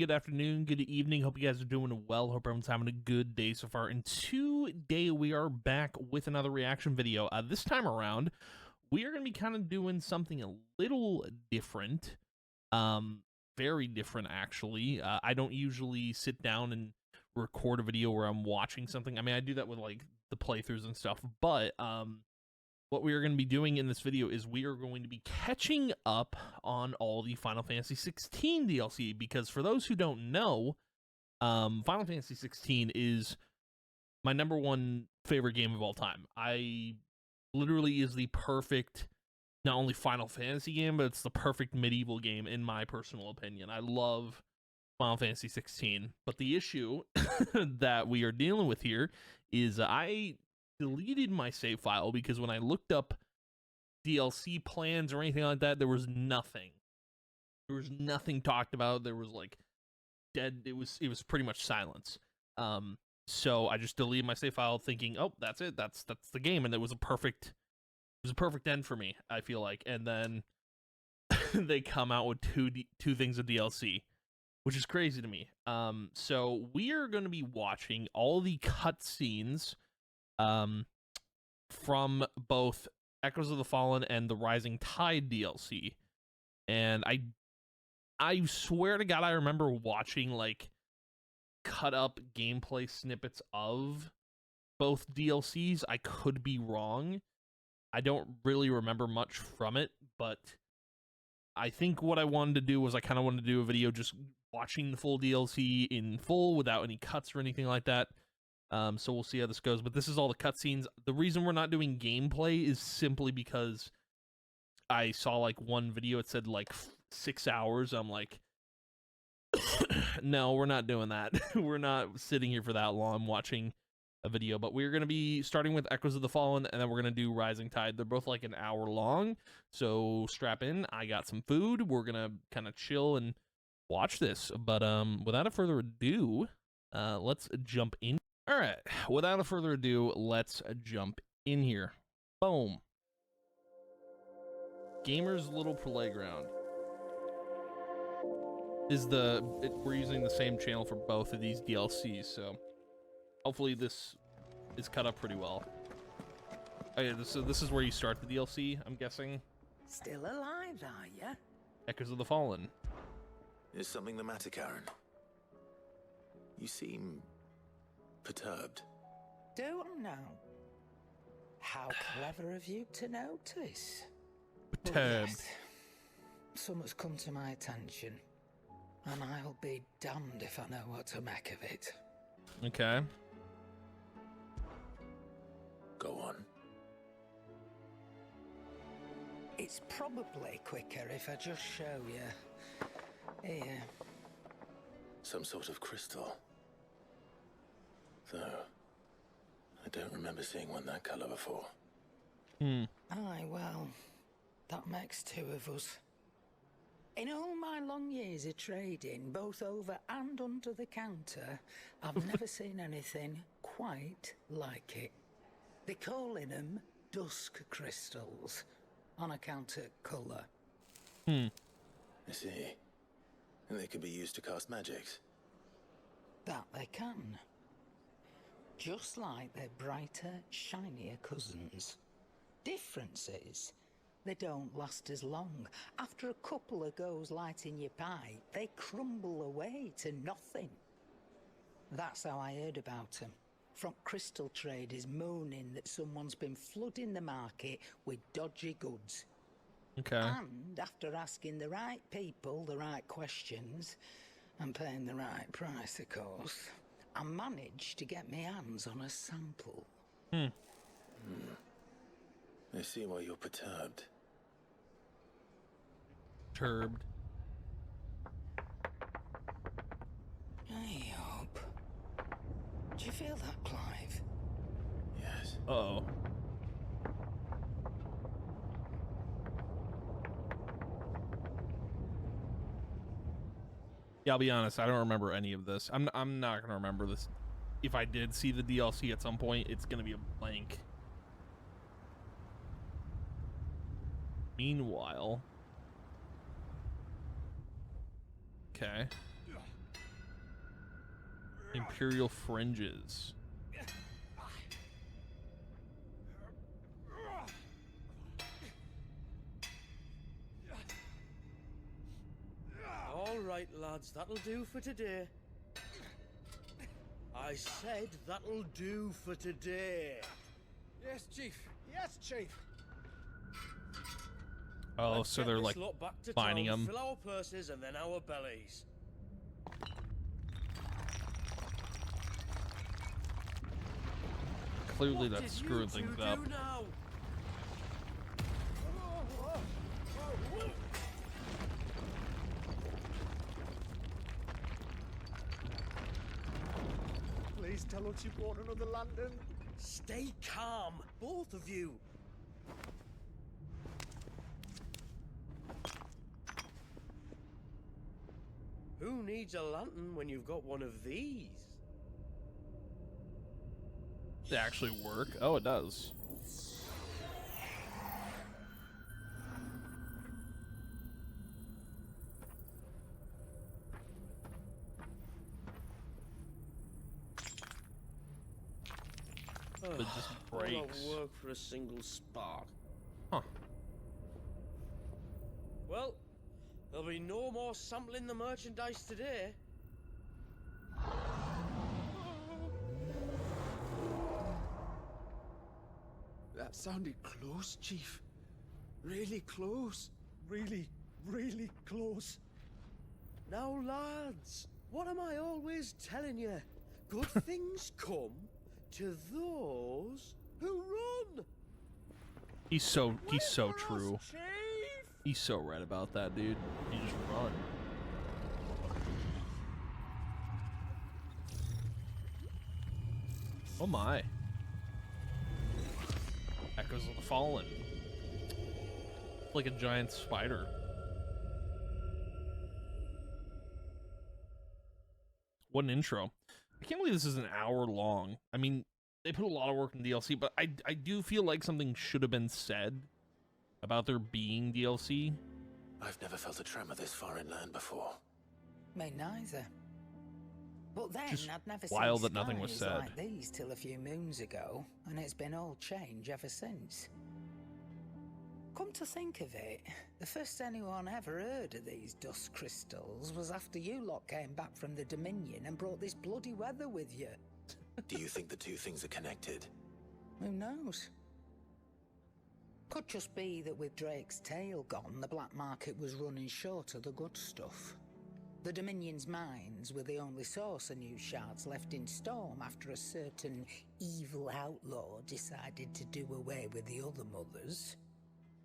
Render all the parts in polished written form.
good afternoon, good evening. Hope you guys are doing well. Hope everyone's having a good day so far. And today we are back with another reaction video. This time around, we are going to be kind of doing something a little different. Very different, actually. I don't usually sit down and record a video where I'm watching something. I mean, I do that with, like, the playthroughs and stuff. But, what we are going to be doing in this video is we are going to be catching up on all the Final Fantasy XVI DLC, because for those who don't know, Final Fantasy XVI is my #1 favorite game of all time. I literally is the perfect, not only Final Fantasy game, but it's the perfect medieval game in my personal opinion. I love Final Fantasy 16, but the issue that we are dealing with here is I deleted my save file because when I looked up DLC plans or anything like that, there was nothing. There was nothing talked about. There was like dead. It was pretty much silence. So I just deleted my save file, thinking, oh, that's it. That's the game, and it was a perfect end for me, I feel like. And then they come out with two things of DLC, which is crazy to me. So we are going to be watching all the cutscenes from both Echoes of the Fallen and the Rising Tide DLC. And I swear to God, I remember watching like cut up gameplay snippets of both DLCs. I could be wrong. I don't really remember much from it, but I think what I wanted to do was I kind of wanted to do a video just watching the full DLC in full without any cuts or anything like that. So we'll see how this goes, but this is all the cutscenes. The reason we're not doing gameplay is simply because I saw like one video, it said like 6 hours. I'm like, no, we're not doing that. We're not sitting here for that long watching a video, but we're going to be starting with Echoes of the Fallen, and then we're going to do Rising Tide. They're both like an hour long, so strap in. I got some food. We're going to kind of chill and watch this, but without further ado, let's jump in. All right, without further ado, let's jump in here. Boom. Gamer's Little Playground is we're using the same channel for both of these DLCs, so hopefully this is cut up pretty well. Okay, so this is where you start the DLC, I'm guessing. Still alive, are ya? Echoes of the Fallen. Is something the matter, Karen? You seem perturbed. Don't know. How clever of you to notice. Perturbed. Yes, something's come to my attention, and I'll be damned if I know what to make of it. Okay. Go on. It's probably quicker if I just show you. Here. Some sort of crystal. Though, I don't remember seeing one that color before. Aye, well, that makes two of us. In all my long years of trading, both over and under the counter, I've never seen anything quite like it. They're calling them dusk crystals, on account of colour. I see. And they can be used to cast magics. That they can. Just like their brighter, shinier cousins. Difference is, they don't last as long. After a couple of goes lighting your pipe, they crumble away to nothing. That's how I heard about them. From crystal traders moaning that someone's been flooding the market with dodgy goods. Okay. And after asking the right people the right questions, and paying the right price, of course, I managed to get my hands on a sample. I see why you're perturbed. Perturbed. I hope. Do you feel that, Clive? Yes. Uh-oh. Yeah, I'll be honest, I don't remember any of this. I'm not gonna remember this. If I did see the DLC at some point, it's gonna be a blank. Meanwhile, okay. Imperial fringes. All right, lads, that'll do for today. I said that'll do for today. Yes, Chief. Yes, Chief. Oh, Let's so get they're this like lot back to binding town, them. fill our purses and then our bellies. Clearly What that's did screwing you two things do up. now? Please tell us you bought another lantern. Stay calm, both of you. Who needs a lantern when you've got one of these? They actually work. Oh, it does. It just Will breaks. not work for a single spark. Huh. Well, there'll be no more sampling the merchandise today. That sounded close, Chief. Really close. Really, really close. Now, lads, what am I always telling you? Good things come to those who run. He's so Wait for us, true. Chief. He's so right about that, dude. You just run. Oh my. Echoes of the Fallen. Like a giant spider. What an intro. I can't believe this is an hour long. I mean, they put a lot of work in DLC, but I do feel like something should have been said about there being DLC. I've never felt a tremor this far inland before. Me neither. But then Just I'd never wild seen that nothing was skies said. like these till a few moons ago, and it's been all change ever since. Come to think of it, the first anyone ever heard of these dust crystals was after you lot came back from the Dominion and brought this bloody weather with you. Do you think the two things are connected? Who knows? Could just be that with Drake's tail gone, the black market was running short of the good stuff. The Dominion's mines were the only source of new shards left in Storm after a certain evil outlaw decided to do away with the other mothers.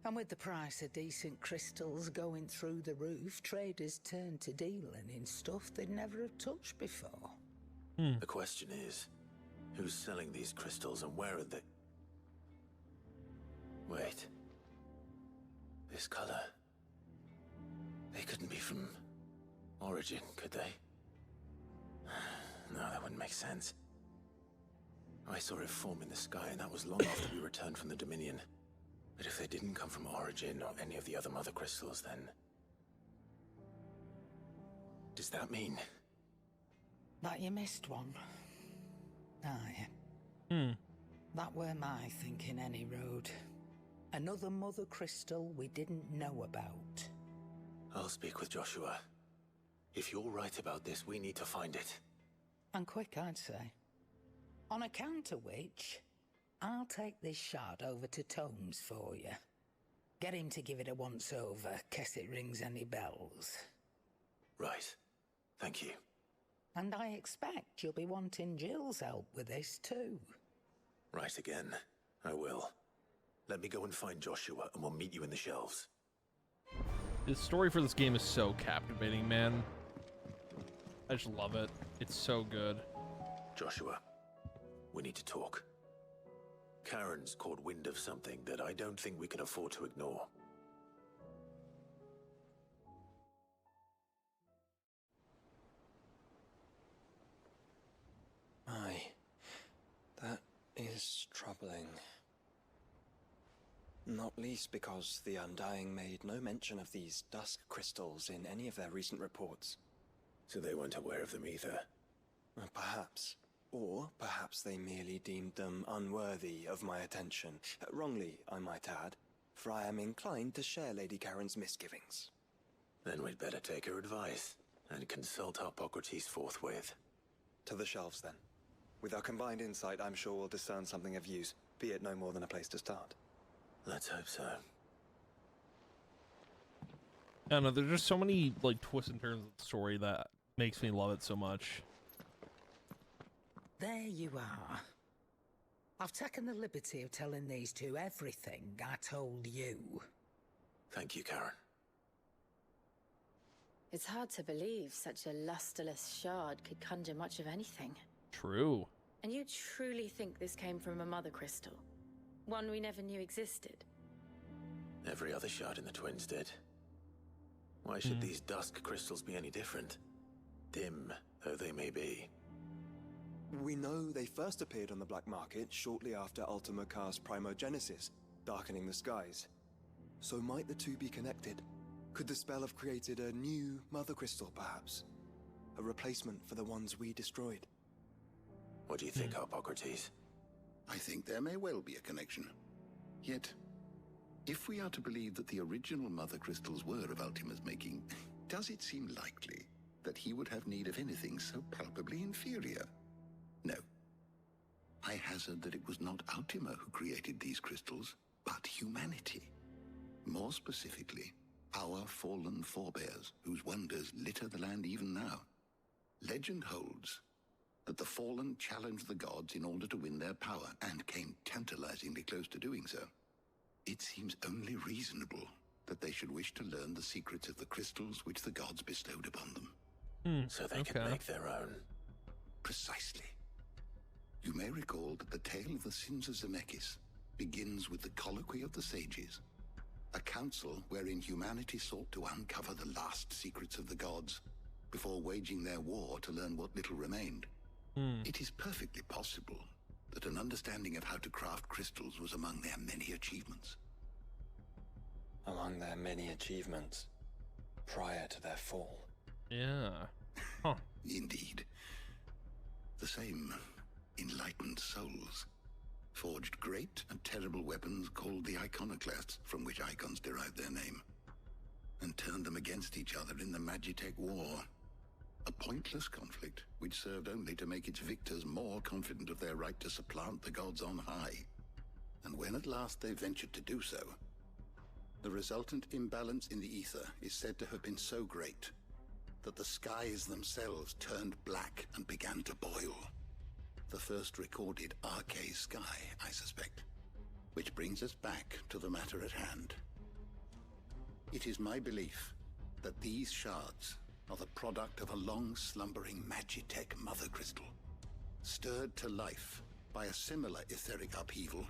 And with the price of decent crystals going through the roof, traders turned to dealing in stuff they'd never have touched before. The question is, who's selling these crystals and where are they? Wait. This color. They couldn't be from Origin, could they? No, that wouldn't make sense. I saw it form in the sky, and that was long after we returned from the Dominion. But if they didn't come from Origin or any of the other mother crystals, then... does that mean... That you missed one. Aye. That were my thinking any road. Another mother crystal we didn't know about. I'll speak with Joshua. If you're right about this, we need to find it. And quick, I'd say. On account of which, I'll take this shard over to Tomes for you. Get him to give it a once-over, case it rings any bells. Right. Thank you. And I expect you'll be wanting Jill's help with this too. Right again. I will. Let me go and find Joshua, and we'll meet you in the shelves. The story for this game is so captivating, man. I just love it. It's so good. Joshua, we need to talk. Karen's caught wind of something that I don't think we can afford to ignore. Aye, that is troubling. Not least because the Undying made no mention of these dusk crystals in any of their recent reports. So they weren't aware of them either. Perhaps. Or perhaps they merely deemed them unworthy of my attention. Wrongly, I might add, for I am inclined to share Lady Karen's misgivings. Then we'd better take her advice and consult Hippocrates forthwith. To the shelves, then. With our combined insight, I'm sure we'll discern something of use, be it no more than a place to start. Let's hope so. I don't know, there's just so many like twists and turns of the story that makes me love it so much. There you are. I've taken the liberty of telling these two everything I told you. Thank you, Karen. It's hard to believe such a lusterless shard could conjure much of anything. True. And you truly think this came from a mother crystal? One we never knew existed? Every other shard in the Twins did. Why should these dusk crystals be any different? Dim though they may be. We know they first appeared on the black market shortly after Ultima Car's primogenesis, darkening the skies. So might the two be connected? Could the spell have created a new mother crystal, perhaps? A replacement for the ones we destroyed? What do you think, Hippocrates? I think there may well be a connection. Yet, if we are to believe that the original mother crystals were of Ultima's making, does it seem likely that he would have need of anything so palpably inferior? No. I hazard that it was not Ultima who created these crystals, but humanity. More specifically, our fallen forebears, whose wonders litter the land even now. Legend holds that the fallen challenged the gods in order to win their power, and came tantalizingly close to doing so. It seems only reasonable that they should wish to learn the secrets of the crystals which the gods bestowed upon them. So they can make their own. Precisely. You may recall that the tale of the sins of Zemeckis begins with the colloquy of the sages, a council wherein humanity sought to uncover the last secrets of the gods before waging their war to learn what little remained. It is perfectly possible that an understanding of how to craft crystals was among their many achievements. Among their many achievements, prior to their fall. Yeah. Huh. Indeed. The same enlightened souls forged great and terrible weapons called the iconoclasts, from which icons derive their name, and turned them against each other in the Magitech War. A pointless conflict which served only to make its victors more confident of their right to supplant the gods on high. And when at last they ventured to do so, the resultant imbalance in the ether is said to have been so great that the skies themselves turned black and began to boil. The first recorded Arcade sky, I suspect. Which brings us back to the matter at hand. It is my belief that these shards are the product of a long-slumbering Magitech mother crystal, stirred to life by a similar etheric upheaval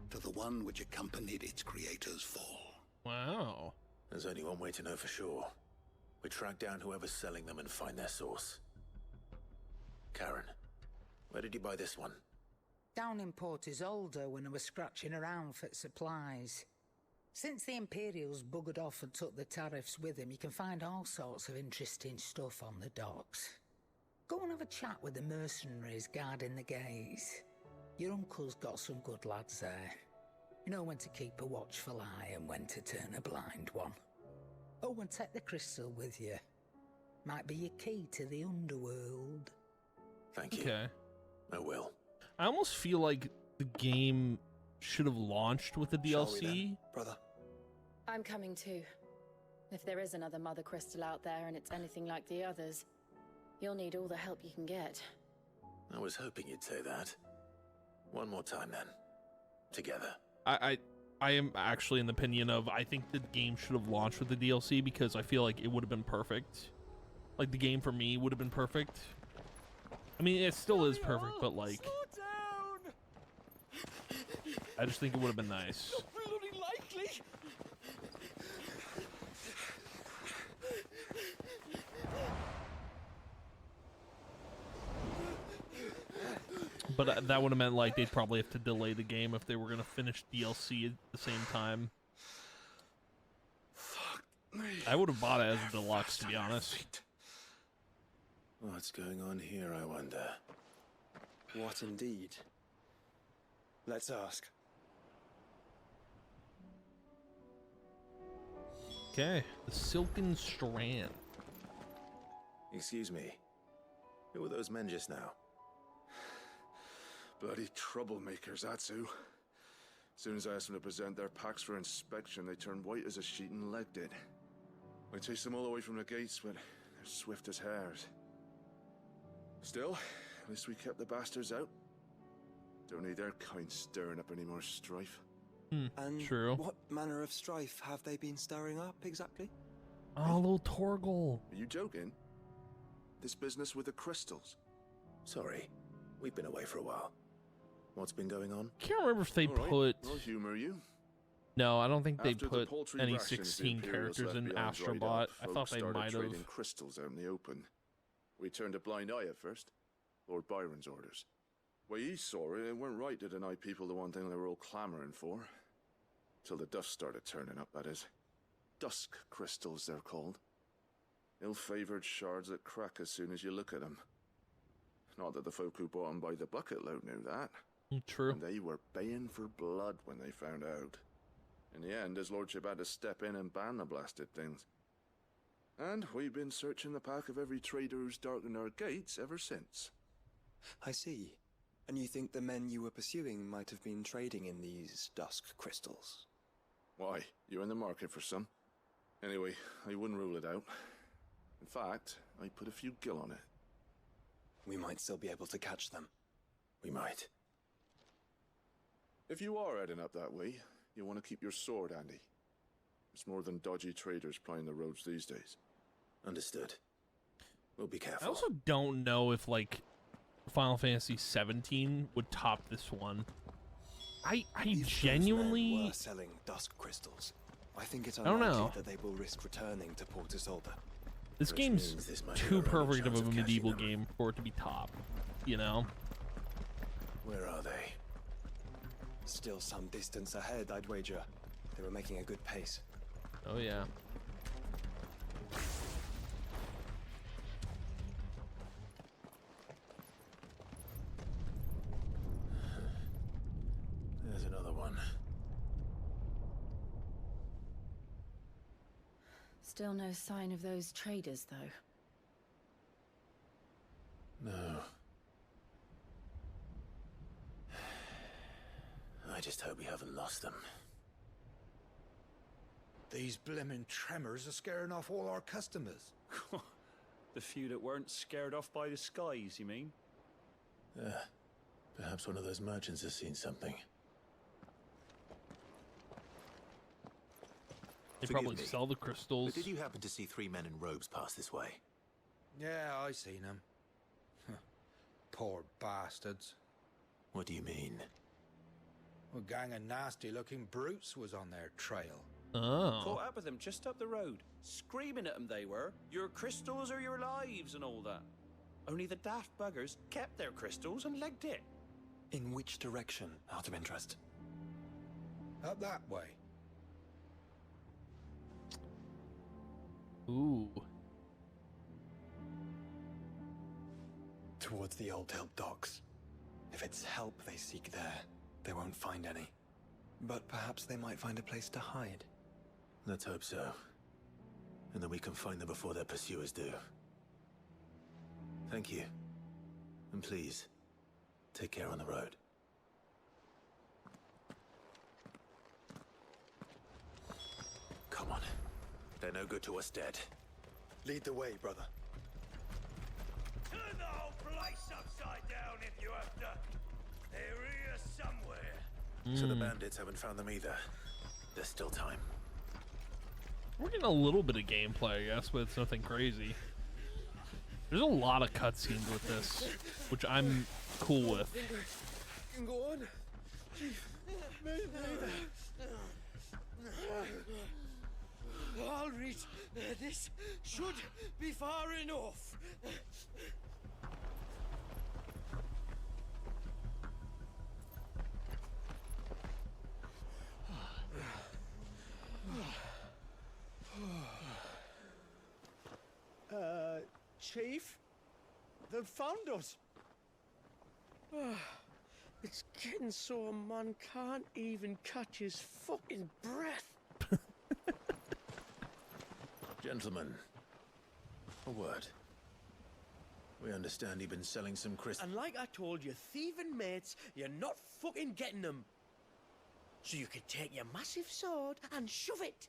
to the one which accompanied its creator's fall. Wow. There's only one way to know for sure. We track down whoever's selling them and find their source. Karen, where did you buy this one? Down in Port Isolde when I was scratching around for supplies. Since the Imperials buggered off and took the tariffs with them, you can find all sorts of interesting stuff on the docks. Go and have a chat with the mercenaries guarding the gates. Your uncle's got some good lads there. You know when to keep a watchful eye and when to turn a blind one. Oh, and take the crystal with you. Might be your key to the underworld. Thank you. Okay. I will. I almost feel like the game should have launched with the Shall we DLC. then, brother? I'm coming too. If there is another mother crystal out there and it's anything like the others, you'll need all the help you can get. I was hoping you'd say that. One more time then. Together. I am actually in the opinion of I think the game should have launched with the DLC because I feel like it would have been perfect. Like the game for me would have been perfect. I mean, it still is perfect, but like, I just think it would have been nice. Bloody likely. But that would have meant like they'd probably have to delay the game if they were gonna finish DLC at the same time. I would have bought it as a deluxe, to be honest. What's going on here, I wonder? What indeed? Let's ask. Okay, the Silken Strand. Excuse me. Who were those men just now? Bloody troublemakers, that's who. As soon as I asked them to present their packs for inspection, they turned white as a sheet and legged it. I chased them all away from the gates, but they're swift as hares. Still, at least we kept the bastards out. Don't need their kind stirring up any more strife. And True. what manner of strife have they been stirring up exactly? Oh, little Torgal. Are you joking? This business with the crystals? Sorry, we've been away for a while. What's been going on? Can't remember if they All right, put. I'll humor you. No, I don't think they After the put paltry any rations the 16 Imperials characters left in behind dried Astrobot. up, I thought folks they started might have. trading crystals out in the open. We turned a blind eye at first. Lord Byron's orders. Way he saw it, it weren't right to deny people the one thing they were all clamoring for. Till the dust started turning up, that is. Dusk crystals, they're called. Ill-favored shards that crack as soon as you look at them. Not that the folk who bought them by the bucket load knew that. True. And they were baying for blood when they found out. In the end, his lordship had to step in and ban the blasted things. And we've been searching the pack of every trader who's darkened our gates ever since. I see. And you think the men you were pursuing might have been trading in these dusk crystals? Why, you're in the market for some. Anyway, I wouldn't rule it out. In fact, I put a few gil on it. We might still be able to catch them. We might. If you are heading up that way, you want to keep your sword handy. It's more than dodgy traders plying the roads these days. Understood. We'll be careful. I also don't know if like Final Fantasy 17 would top this one. I If those genuinely men were selling dusk crystals, I think it's don't unlikely know. that they will risk returning to Port Isolde. this Which game's means this might be too our only perfect of chance a of catching medieval them. game for it to be top. You know? Where are they? Still some distance ahead, I'd wager. They were making a good pace. Oh yeah. There's another one. Still no sign of those traders, though. No. I just hope we haven't lost them. These blimmin' tremors are scaring off all our customers. The few that weren't scared off by the skies, you mean? Perhaps one of those merchants has seen something. They Forgive probably me, sell the crystals. But did you happen to see 3 men in robes pass this way? Yeah, I seen them. Poor bastards. What do you mean? A gang of nasty-looking brutes was on their trail. Oh. Caught up with them just up the road. Screaming at them they were. Your crystals or your lives and all that. Only the daft buggers kept their crystals and legged it. In which direction, out of interest? Up that way. Ooh. Towards the Old Hill docks. If it's help they seek there, they won't find any. But perhaps they might find a place to hide. Let's hope so. And that we can find them before their pursuers do. Thank you. And please, take care on the road. Come on. They're no good to us dead. Lead the way, brother. Turn the whole place upside down if you have to. They're here somewhere. So the bandits haven't found them either. There's still time. We're getting a little bit of gameplay, I guess, but it's nothing crazy. There's a lot of cutscenes with this, which I'm cool with. You can go on. Chief, maybe. I'll reach. This should be far enough. Chief? They've found us. It's getting so a man can't even catch his fucking breath. Gentlemen, a word. We understand you've been selling some crystals. And like I told your thieving mates, you're not fucking getting them. So you could take your massive sword and shove it.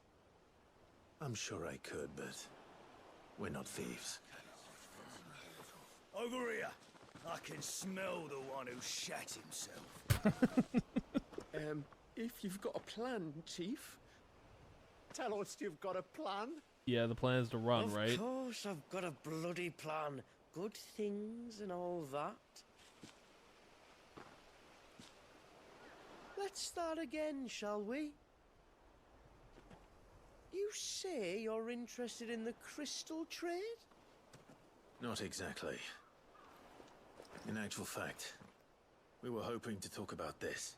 I'm sure I could, but we're not thieves. Over here. I can smell the one who shat himself. If you've got a plan, Chief, tell us you've got a plan. Yeah, the plan is to run, right? Of course, I've got a bloody plan. Good things and all that. Let's start again, shall we? You say you're interested in the crystal trade? Not exactly. In actual fact, we were hoping to talk about this.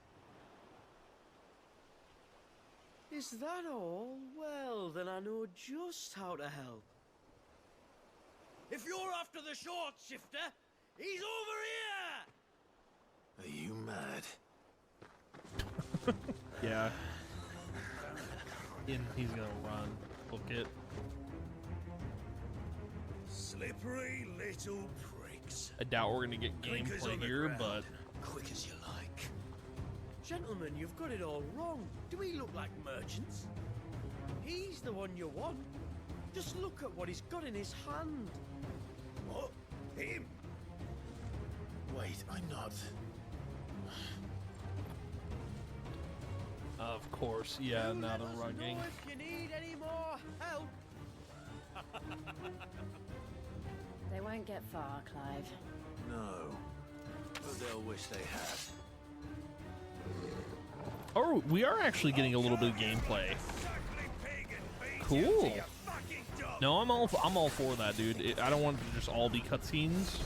Is that all? Well, then I know just how to help. If you're after the short shifter, he's over here! Are you mad? Yeah. And he's gonna run. Book it. Slippery little pricks. I doubt we're gonna get Clinkers gameplay on the here, ground. but Quick as you like. Gentlemen, you've got it all wrong. Do we look like merchants? He's the one you want. Just look at what he's got in his hand. What? Him? Wait, I'm not. of course, yeah, You now let the us rugging. know if you need any more help. They won't get far, Clive. No. But they'll wish they had. Oh, we are actually getting a little bit of gameplay. Cool. No, I'm all for that, dude. I don't want it to just all be cutscenes.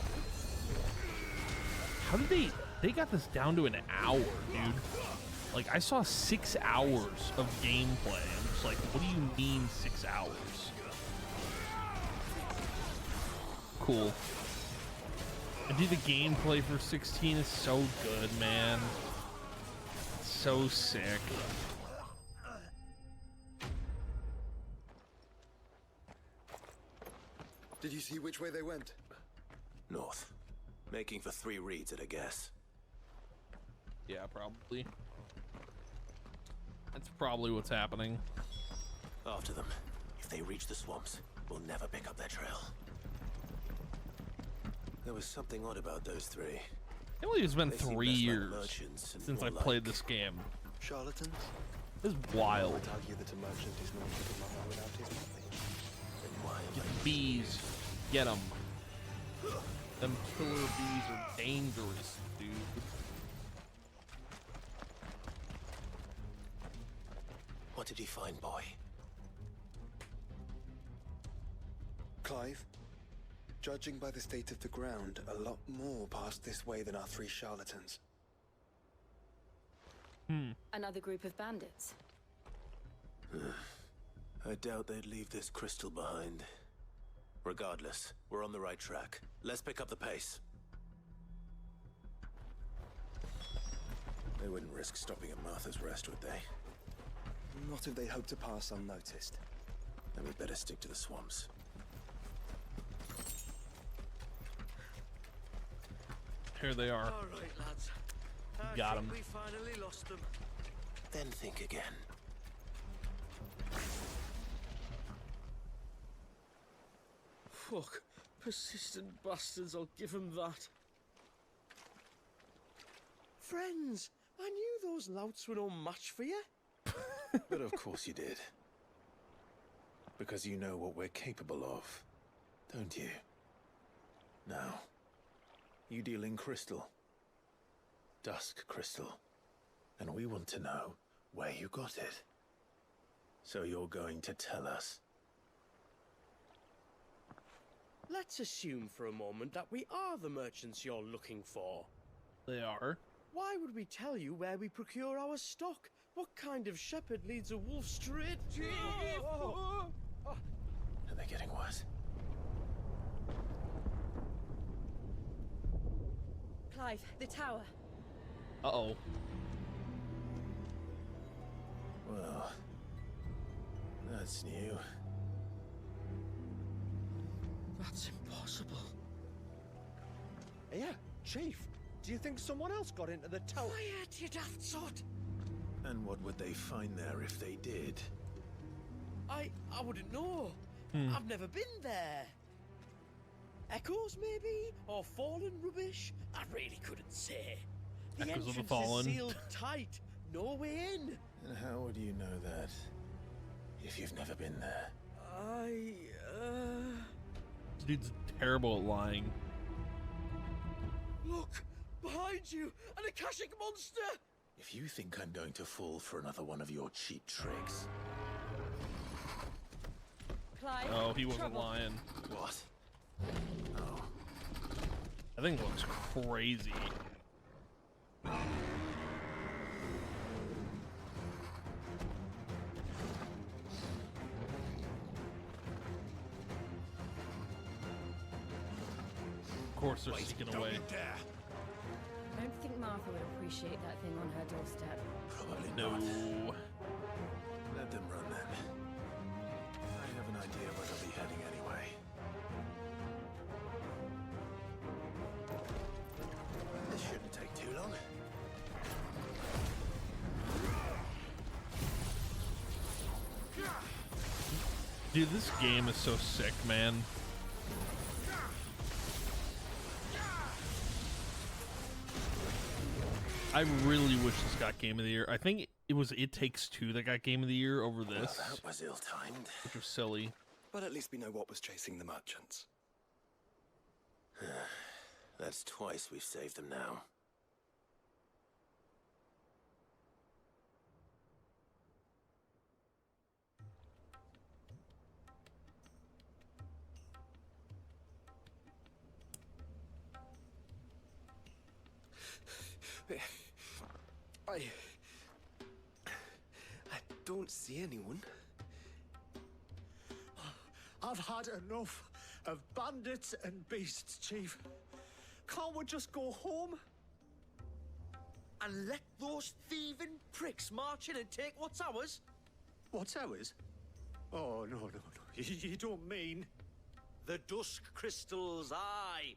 How did they got this down to an hour, dude? Like, I saw 6 hours of gameplay. I'm just like, what do you mean 6 hours? Cool. And dude, the gameplay for 16 is so good, man. So sick. Did you see which way they went? North. Making for 3 reads at a guess. Yeah, probably. That's probably what's happening. After them. If they reach the swamps, we'll never pick up their trail. There was something odd about those 3. I can't believe it's been They seem 3 less like years merchants and since more I played like- this game. Charlatans? This is I wild. would argue that a merchant is not a mother without his mother. Then why am Get I- bees. Get them. Them killer bees are dangerous, dude. What did you find, boy? Clive, judging by the state of the ground, a lot more passed this way than our 3 charlatans. Another group of bandits. I doubt they'd leave this crystal behind. Regardless, we're on the right track. Let's pick up the pace. They wouldn't risk stopping at Martha's Rest, would they? Not if they hope to pass unnoticed. Then we'd better stick to the swamps. Here they are. All right, lads. I Got think 'em. we finally lost them. Then think again. Fuck. Persistent bastards, I'll give them that. Friends, I knew those louts were no match for you. But of course you did. Because you know what we're capable of, don't you? Now, you deal in crystal. Dusk crystal. And we want to know where you got it. So you're going to tell us. Let's assume for a moment that we are the merchants you're looking for. They are. Why would we tell you where we procure our stock? What kind of shepherd leads a wolf straight? And they're getting worse. Clive, the tower. Uh-oh. Well, that's new. That's impossible. Yeah, Chief. Do you think someone else got into the tower? Quiet, you daft sod! And what would they find there if they did? I wouldn't know. I've never been there. Echoes, maybe? Or fallen rubbish? I really couldn't say. The Echoes of the entrance Fallen. is sealed tight. No way in. And how would you know that if you've never been there? This dude's terrible at lying. Look! Behind you! An Akashic monster! If you think I'm going to fall for another one of your cheap tricks... Clive. Oh, he wasn't trouble. lying. What? Oh. That thing looks crazy. Of course they're sneaking away. I don't think Martha would appreciate that thing on her doorstep. Probably No. not. Let them run then. I have an idea where they'll be heading anyway. This shouldn't take too long. Dude, this game is so sick, man. I really wish this got Game of the Year. I think it was It Takes Two that got Game of the Year over this, Well, that was ill-timed. which was silly. But at least we know what was chasing the merchants. That's twice we've saved them now. I don't see anyone. I've had enough of bandits and beasts, Chief. Can't we just go home? And let those thieving pricks march in and take what's ours? What's ours? Oh, no. You don't mean... The Dusk Crystals, aye.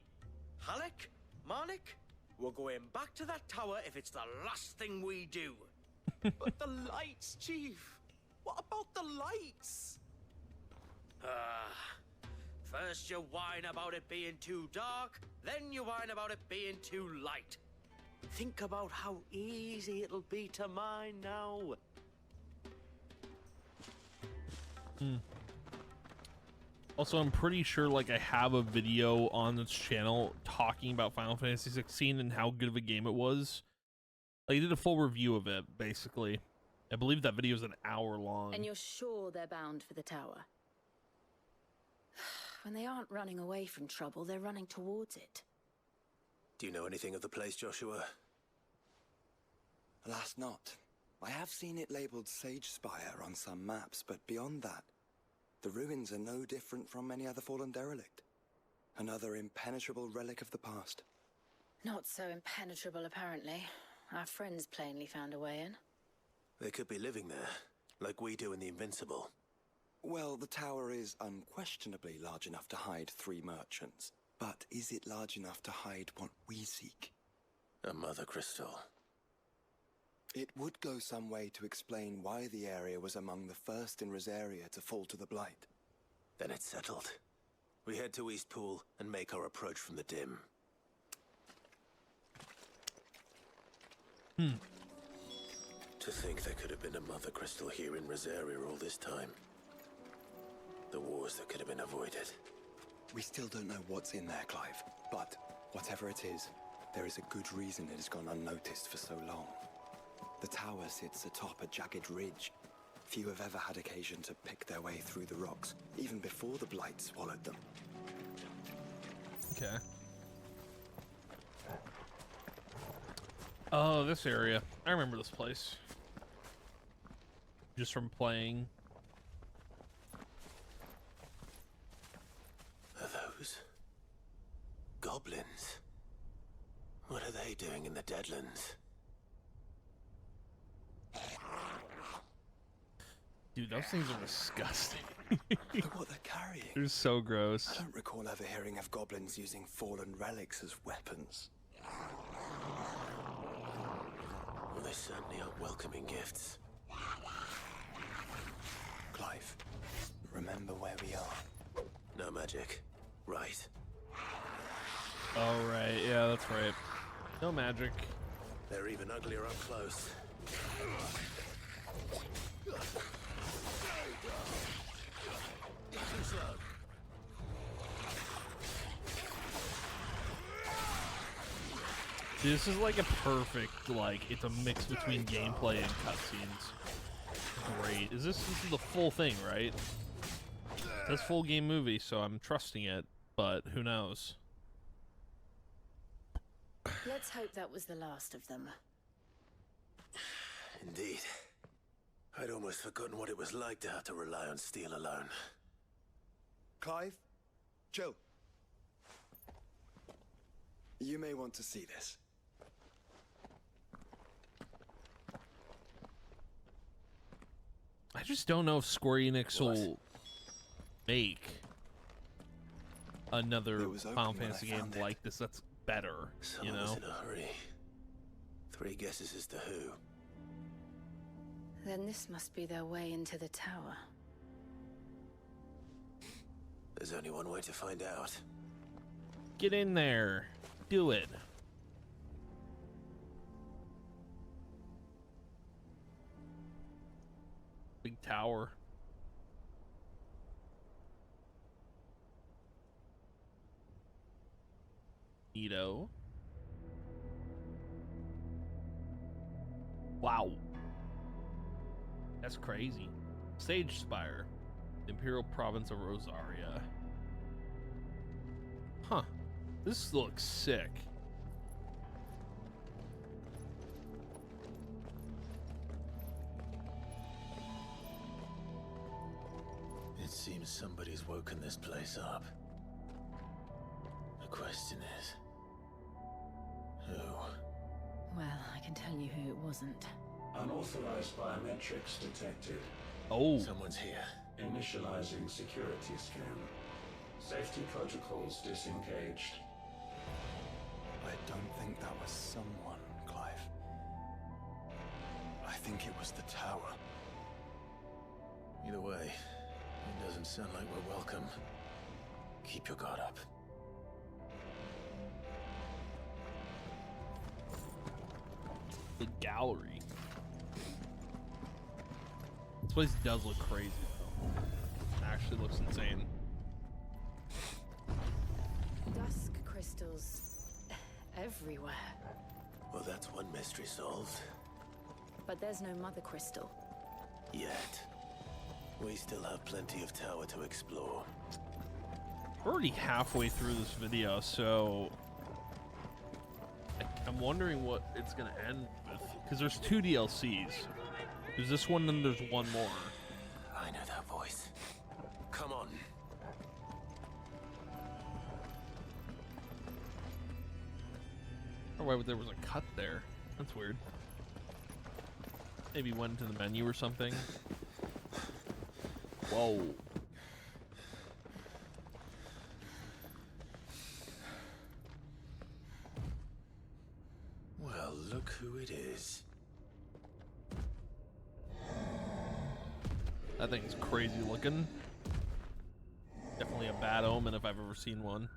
Halleck? Marnik? We're going back to that tower if it's the last thing we do. But the lights, Chief. What about the lights? First you whine about it being too dark, then you whine about it being too light. Think about how easy it'll be to mine now. Also, I'm pretty sure like I have a video on this channel talking about Final Fantasy 16 and how good of a game it was. Like, I did a full review of it, basically. I believe that video is an hour long. And you're sure they're bound for the tower? When they aren't running away from trouble, they're running towards it. Do you know anything of the place, Joshua? Alas not. I have seen it labeled Sage Spire on some maps, but beyond that, the ruins are no different from any other fallen derelict. Another impenetrable relic of the past. Not so impenetrable, apparently. Our friends plainly found a way in. They could be living there, like we do in the Invincible. Well, the tower is unquestionably large enough to hide 3 merchants. But is it large enough to hide what we seek? A Mother Crystal. It would go some way to explain why the area was among the first in Rosaria to fall to the Blight. Then it's settled. We head to Eastpool and make our approach from the dim. To think there could have been a Mother Crystal here in Rosaria all this time. The wars that could have been avoided. We still don't know what's in there, Clive. But whatever it is, there is a good reason it has gone unnoticed for so long. The tower sits atop a jagged ridge. Few have ever had occasion to pick their way through the rocks, even before the Blight swallowed them. Okay. Oh, this area. I remember this place. Just from playing. Are those goblins? What are they? Deadlands. Dude, those things are disgusting. Look what they're carrying. They're so gross. I don't recall ever hearing of goblins using fallen relics as weapons. Well, they certainly aren't welcoming gifts. Clive, remember where we are. No magic. Right. Oh, right. Yeah, that's right. No magic. They're even uglier up close. Too slow. Dude, this is like a perfect, like, it's a mix between gameplay and cutscenes. Great. This is the full thing, right? That's full game movie, so I'm trusting it, but who knows? Let's hope that was the last of them. Indeed. I'd almost forgotten what it was like to have to rely on steel alone. Clive, chill. You may want to see this. I just don't know if Square Enix will make another Final Fantasy game like this that's better, you know? Someone was in a hurry. 3 guesses as to who. Then this must be their way into the tower. There's only one way to find out. Get in there. Do it. Big tower. Neato. Wow. That's crazy. Sage Spire. Imperial Province of Rosaria. Huh. This looks sick. It seems somebody's woken this place up. The question is, who? Well, I can tell you who it wasn't. Unauthorized biometrics detected. Oh. Someone's here. Initializing security scan. Safety protocols disengaged. I don't think that was someone, Clive. I think it was the tower. Either way, it doesn't sound like we're welcome. Keep your guard up. The gallery. This place does look crazy, though. It actually looks insane. Dusk crystals everywhere. Well, that's one mystery solved. But there's no mother crystal. Yet. We still have plenty of tower to explore. We're already halfway through this video, so I'm wondering what it's gonna end with. Because there's 2 DLCs. There's this one, and there's one more. I know that voice. Come on. Or why there was a cut there. That's weird. Maybe went into the menu or something. Whoa. Well, look who it is. That thing's crazy looking. Definitely a bad omen if I've ever seen one.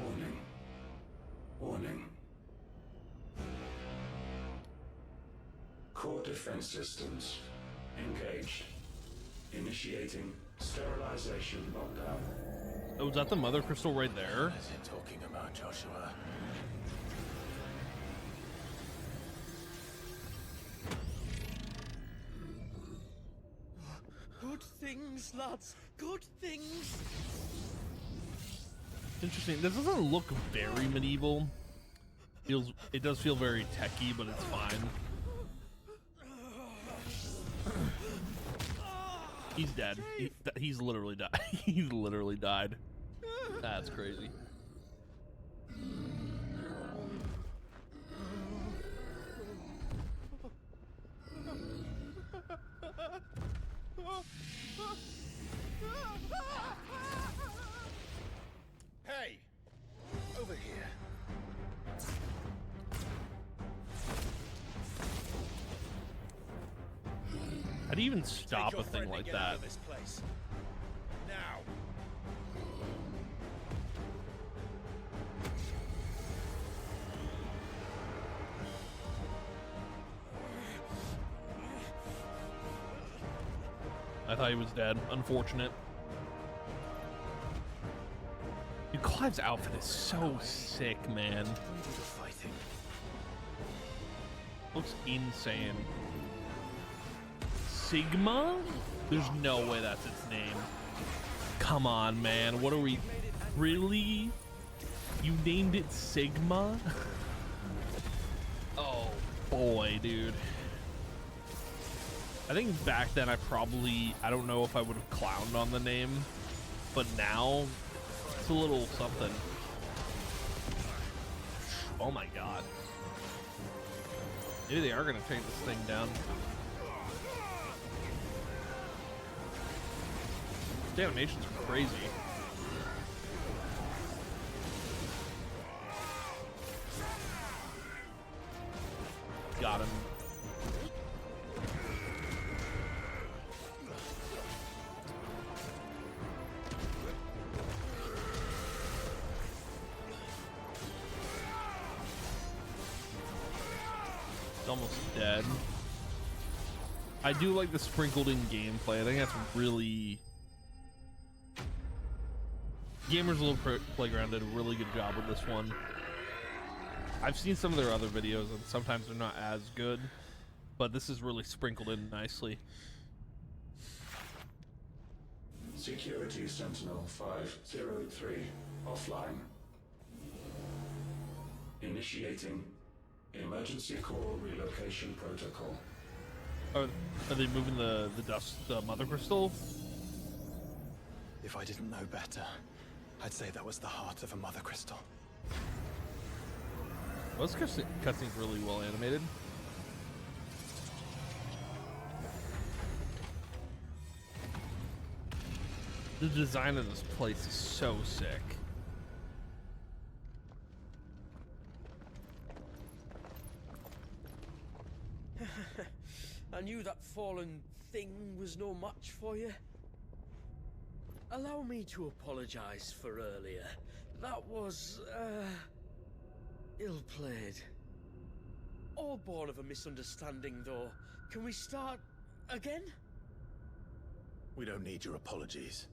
Warning. Warning. Core defense systems engaged. Initiating sterilization lockdown. Oh, is that the mother crystal right there? What is it talking about, Joshua? Good things, lads. Good things. Interesting. This doesn't look very medieval. It does feel very techy, but it's fine. He's dead. He's literally died. He's literally died. That's crazy. Hey! Over here. How do you even stop a thing like that? This place. Now. I thought he was dead. Unfortunate. Dude, Clive's outfit is so sick, man. Looks insane. Sigma? There's no way that's its name. Come on, man. What are we... Really? You named it Sigma? Oh, boy, dude. I think back then I don't know if I would have clowned on the name, but now it's a little something. Oh my god. Maybe they are gonna take this thing down. The animations are crazy. Got him. Almost dead. I do like the sprinkled in gameplay. I think that's really... Gamers Little Playground did a really good job with this one. I've seen some of their other videos and sometimes they're not as good, but this is really sprinkled in nicely. Security Sentinel 503 offline. Initiating emergency call relocation protocol. Are they moving the mother crystal? If I didn't know better, I'd say that was the heart of a mother crystal. Well, this cutscene's really well animated. The design of this place is so sick. I knew that fallen thing was no match for you. Allow me to apologize for earlier. That was, ill-played. All born of a misunderstanding, though. Can we start again? We don't need your apologies.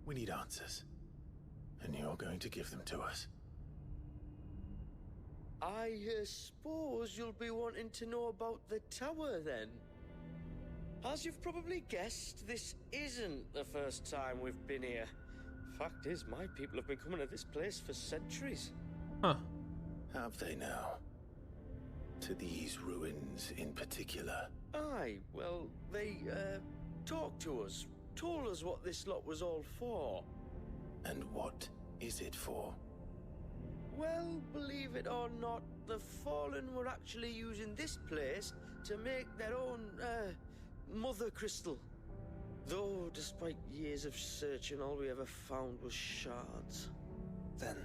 We need answers. And you're going to give them to us. I suppose you'll be wanting to know about the tower, then? As you've probably guessed, this isn't the first time we've been here. Fact is, my people have been coming to this place for centuries. Huh. Have they now? To these ruins in particular? Aye, well, they, talked to us, told us what this lot was all for. And what is it for? Well, believe it or not, the Fallen were actually using this place to make their own, mother crystal. Though, despite years of searching, all we ever found was shards. Then,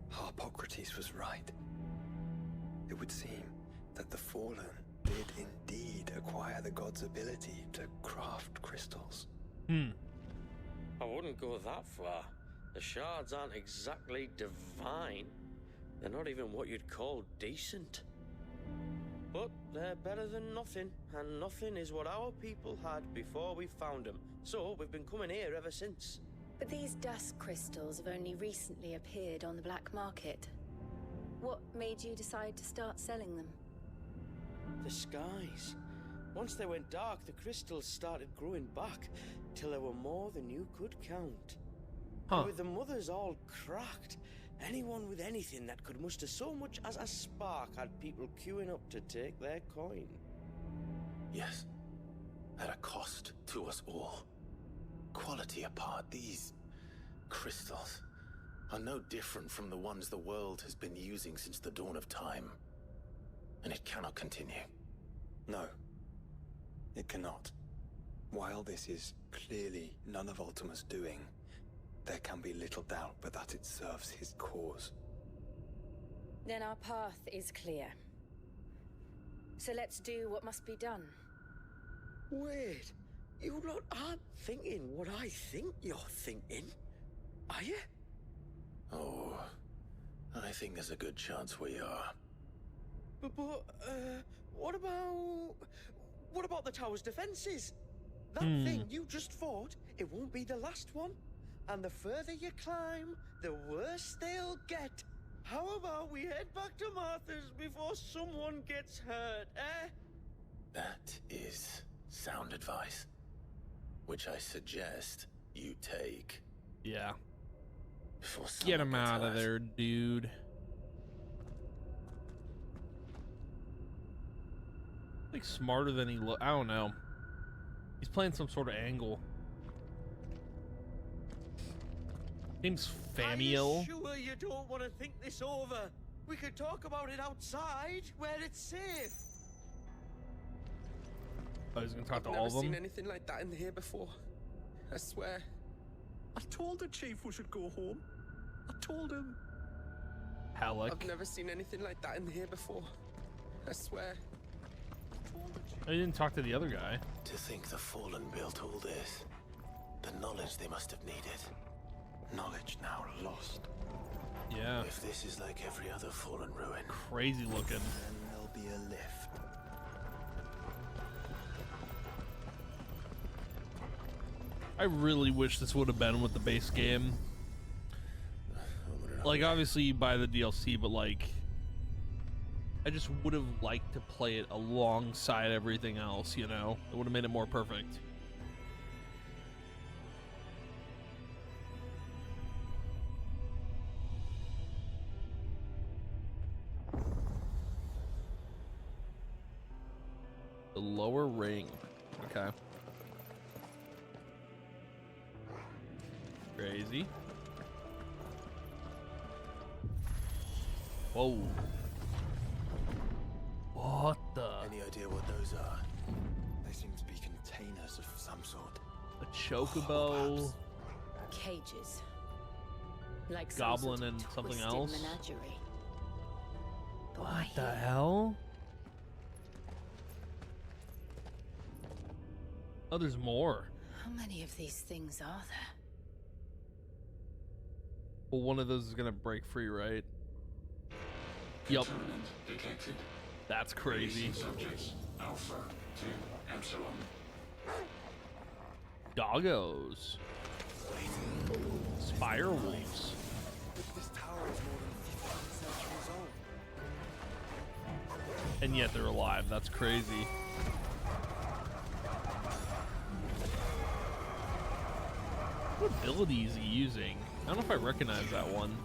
Harpocrates was right. It would seem that the Fallen did indeed acquire the god's ability to craft crystals. I wouldn't go that far. The shards aren't exactly divine. They're not even what you'd call decent. But they're better than nothing, and nothing is what our people had before we found them. So we've been coming here ever since. But these dusk crystals have only recently appeared on the black market. What made you decide to start selling them? The skies. Once they went dark, the crystals started growing back, till there were more than you could count. Huh. With the mothers all cracked, Anyone with anything that could muster so much as a spark had people queuing up to take their coin. Yes, at a cost to us all. Quality apart, these crystals are no different from the ones the world has been using since the dawn of time. And it cannot continue. No, it cannot. While this is clearly none of Ultima's doing, there can be little doubt but that it serves his cause. Then our path is clear. So let's do what must be done. Wait, you lot aren't thinking what I think you're thinking, are you? Oh, I think there's a good chance we are. But what about the tower's defenses? That thing you just fought, it won't be the last one. And the further you climb, the worse they'll get. How about we head back to Martha's before someone gets hurt, eh? That is sound advice, which I suggest you take. Yeah. Before Get him someone gets out of hurt. there, dude. Like smarter than he look. I don't know. He's playing some sort of angle. Name's Famiel. Are you sure you don't want to think this over? We could talk about it outside, where it's safe. Oh, he's gonna talk to I've all never of them. seen anything like that in here before. I swear. I told the chief we should go home. I told him. Halleck. I've never seen anything like that in here before. I swear. I didn't talk to the other guy. To think the Fallen built all this. The knowledge they must have needed. Knowledge now lost. Yeah. If this is like every other Fallen ruin, Crazy looking. then there'll be a lift. I really wish this would have been with the base game. Like, obviously you buy the DLC, but like, I just would have liked to play it alongside everything else, you know? It would have made it more perfect. The lower ring. Okay. Crazy. Whoa. What the? Any idea what those are? They seem to be containers of some sort. A chocobo, Cages. Like some goblin, sort of and something twisted else. Menagerie. But What why the here? hell? Oh, there's more. How many of these things are there? Well, one of those is gonna break free, right? Yup. Contaminant detected. That's crazy. Releasing subjects Alpha to Epsilon. Doggos. Spire wolves. But this tower is more than 15 centuries old. And yet they're alive. That's crazy. What ability is he using? I don't know if I recognize that one.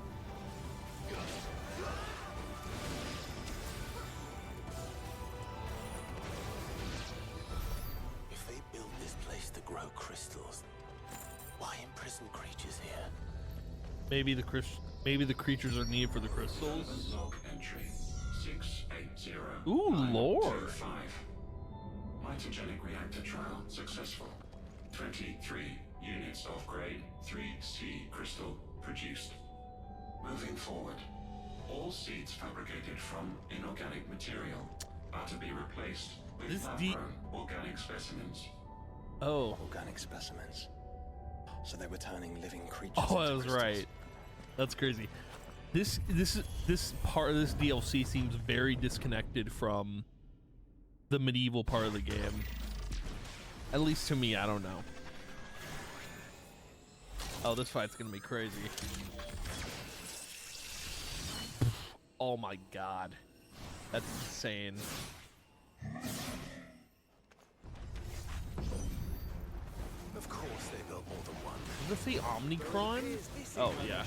If they build this place to grow crystals, why imprison creatures here? Maybe the creatures are needed for the crystals. Log entry 680. Ooh, lore. 925. Mitogenic reactor trial successful. 23 units of grade 3C crystal produced. Moving forward, all seeds fabricated from inorganic material are to be replaced with This lab-grown organic specimens. Oh. Organic specimens. So they were turning living creatures Oh, into I was crystals. right. That's crazy. This part of this DLC seems very disconnected from the medieval part of the game. At least to me, I don't know. Oh, this fight's gonna be crazy. Oh my god. That's insane. Of course they built more than one. Does this say Omnicron? Oh, yeah.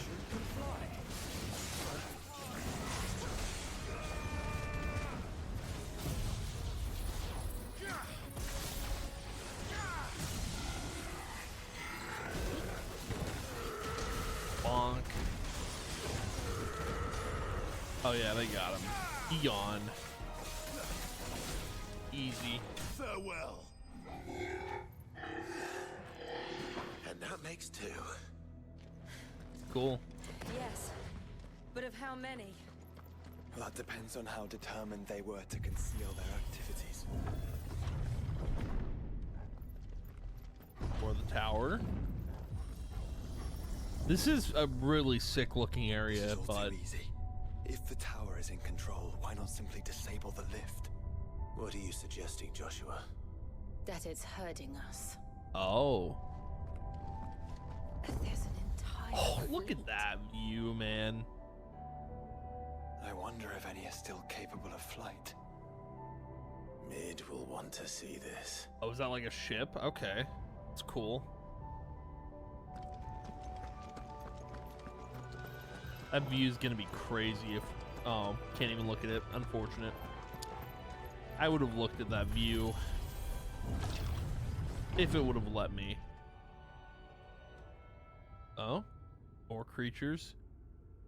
Oh yeah, they got him. Eon. Easy. Farewell. And that makes 2. Cool. Yes, but of how many? That depends on how determined they were to conceal their activities. Or the tower. This is a really sick looking area, but too easy. If the tower is in control, why not simply disable the lift? What are you suggesting, Joshua? That it's hurting us. oh. There's an entire Oh, look fleet. at that view, man. I wonder if any are still capable of flight. Mid will want to see this. Oh, is that like a ship? Okay. It's cool. That view is gonna be crazy if... Oh, can't even look at it. Unfortunate. I would have looked at that view if it would have let me. Oh? More creatures.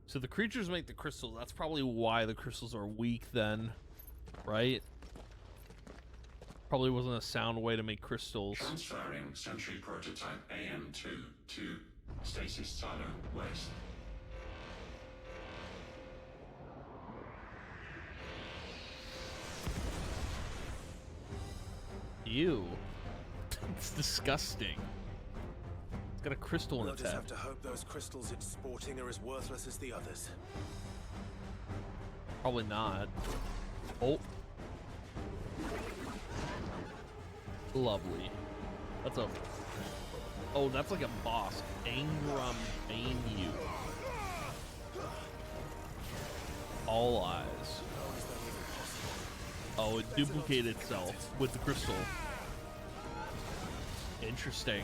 So the creatures make the crystals. That's probably why the crystals are weak then. Right? Probably wasn't a sound way to make crystals. Transferring Sentry Prototype AM2 to Stasis Silo West. Ew. It's disgusting. It's got a crystal in We'll its just head. have to hope those crystals it's sporting are as worthless as the others. Probably not. Oh. Lovely. That's a... Oh, that's like a boss. Angram Manu. All eyes. Oh, it duplicated itself with the crystal. Interesting.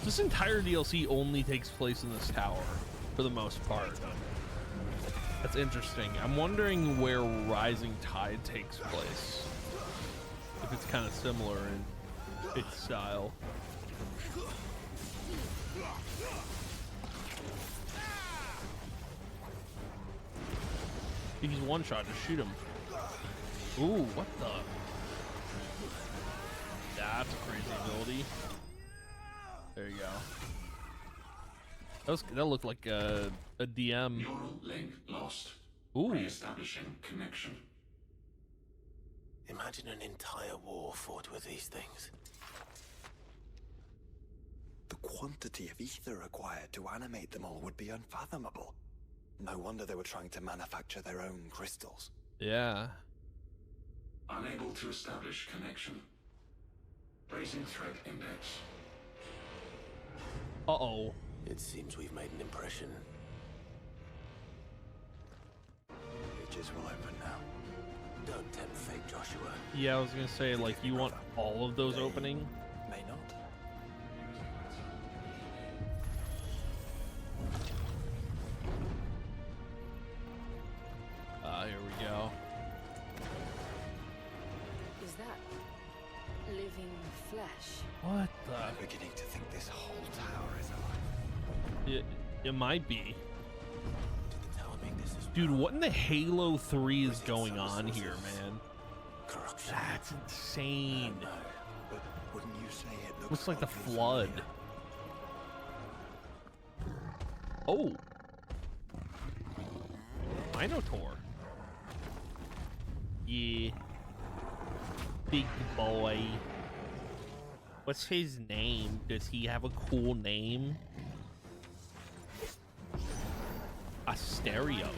This entire DLC only takes place in this tower, for the most part. That's interesting. I'm wondering where Rising Tide takes place. If it's kind of similar in its style. He's one shot, just shoot him. Ooh, what the? That's a crazy ability. There you go. That looked like a DM. Neural link lost. Ooh. Re-establishing connection. Imagine an entire war fought with these things. The quantity of ether required to animate them all would be unfathomable. No wonder they were trying to manufacture their own crystals. Yeah. Unable to establish connection. Raising threat index. Uh-oh. It seems we've made an impression. Pages will open now. Don't tempt fate, Joshua. Yeah, I was gonna say, like, you want all of those opening? May not. Here we go. Is that living flesh? What the? I'm beginning to think this whole tower is alive. It might be. Did the tower make this as Dude, what in the Halo 3 is going on here, man? corruption? That's insane. No, but wouldn't you say it Looks like the oddly flood. familiar? Oh. Minotaur. Yeah. Big boy. What's his name? Does he have a cool name? Asterios.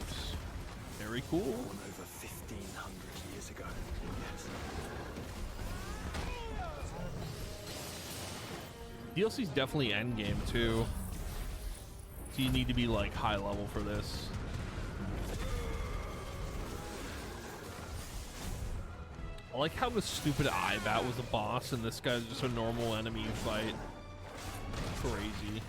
Very cool. Born over 1,500 years ago. Yes. DLC's definitely endgame too. So you need to be like high level for this. I like how the stupid Eyebat was a boss and this guy's just a normal enemy you fight. Crazy.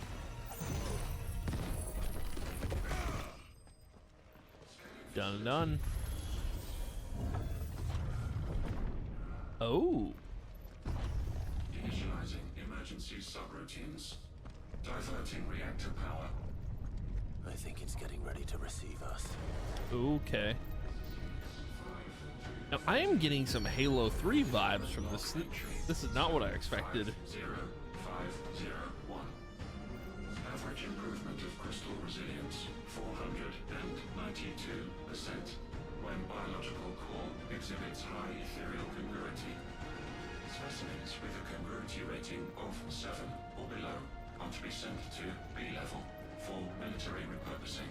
Done and done. Oh. Initializing emergency subroutines. Diverting reactor power. I think it's getting ready to receive us. Okay. Now, I am getting some Halo 3 vibes from this. This is not what I expected. 0501. Average improvement of crystal resilience 492% when biological core exhibits high ethereal congruity. Specimens with a congruity rating of 7 or below are to be sent to B level for military repurposing.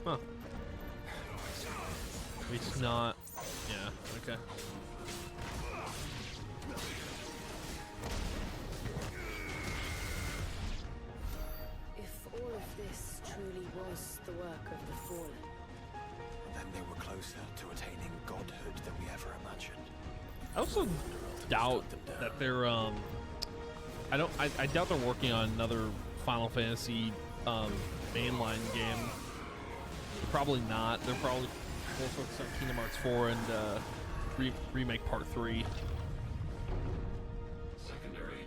Huh. It's not. Yeah, okay. If all of this truly was the work of the Fallen, then they were closer to attaining godhood than we ever imagined. I also doubt that they're I doubt they're working on another Final Fantasy mainline game. Probably not. They're probably more focused on Kingdom Hearts 4 and remake Part 3.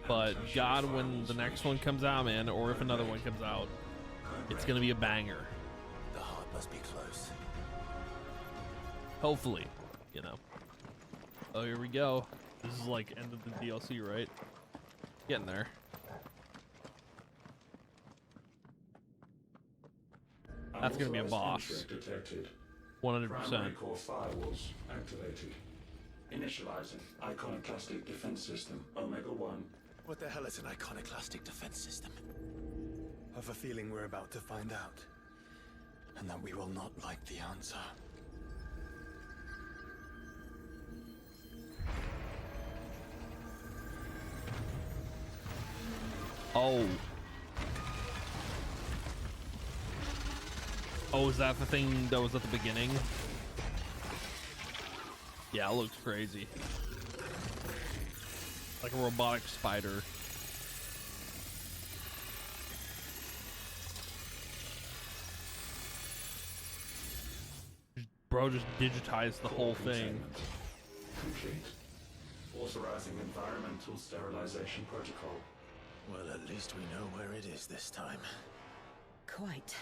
But God, when the next one comes out, man, or if another one comes out, it's gonna be a banger. The heart must be close. Hopefully, you know. Oh, here we go. This is like end of the DLC, right? Getting there. That's gonna be a boss. 100%. Primary core firewalls activated. Initializing iconoclastic defense system Omega-1. What the hell is an iconoclastic defense system? I have a feeling we're about to find out, and that we will not like the answer. Oh. Oh, is that the thing that was at the beginning? Yeah, it looks crazy. Like a robotic spider. Bro just digitized the whole thing. Complete. Authorizing environmental sterilization protocol. Well, at least we know where it is this time. quite.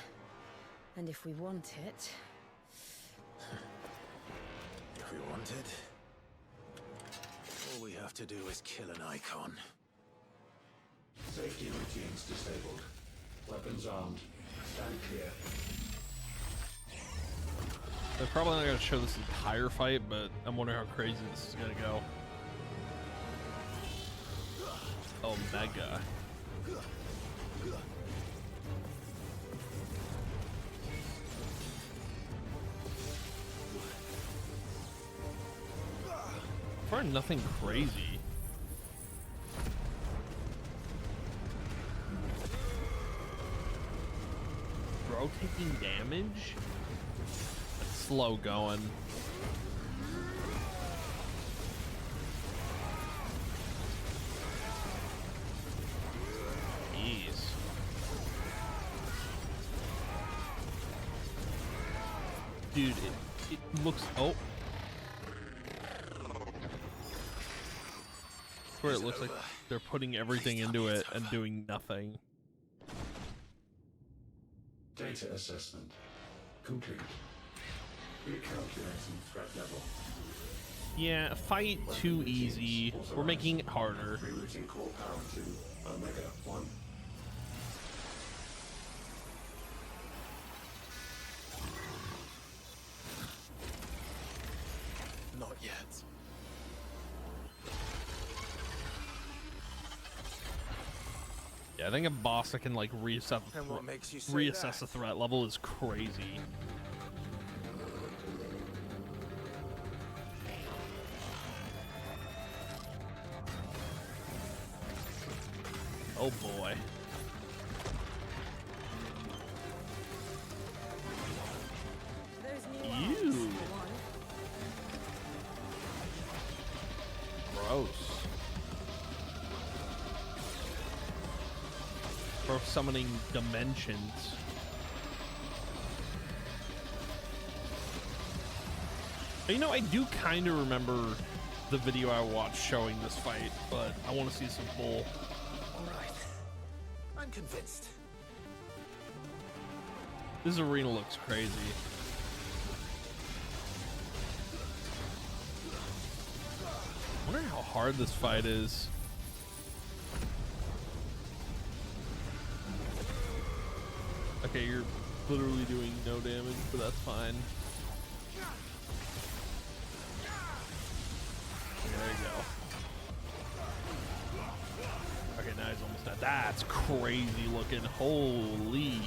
And if we want it... If we want it, all we have to do is kill an icon. Safety routines disabled. Weapons armed. Stand clear. They're probably not going to show this entire fight, but I'm wondering how crazy this is going to go. Omega. For nothing crazy. Bro taking damage? That's slow going. Jeez. Dude, it looks... Oh. Where it looks like they're putting everything into it and doing nothing. Data assessment complete. Recalculating threat level. Yeah, fight too easy. We're making it harder. Rerouting core power to Omega-1. Not yet. Yeah, I think a boss that can like reassess And what makes you say reassess that? the threat level is crazy. Oh boy. Ew. Gross. For summoning dimensions. You know, I do kind of remember the video I watched showing this fight, but I want to see some full All right. I'm convinced. This arena looks crazy. I wonder how hard this fight is. Okay, you're literally doing no damage, but that's fine. There you go. Okay, now he's almost dead. That's crazy looking. Holy.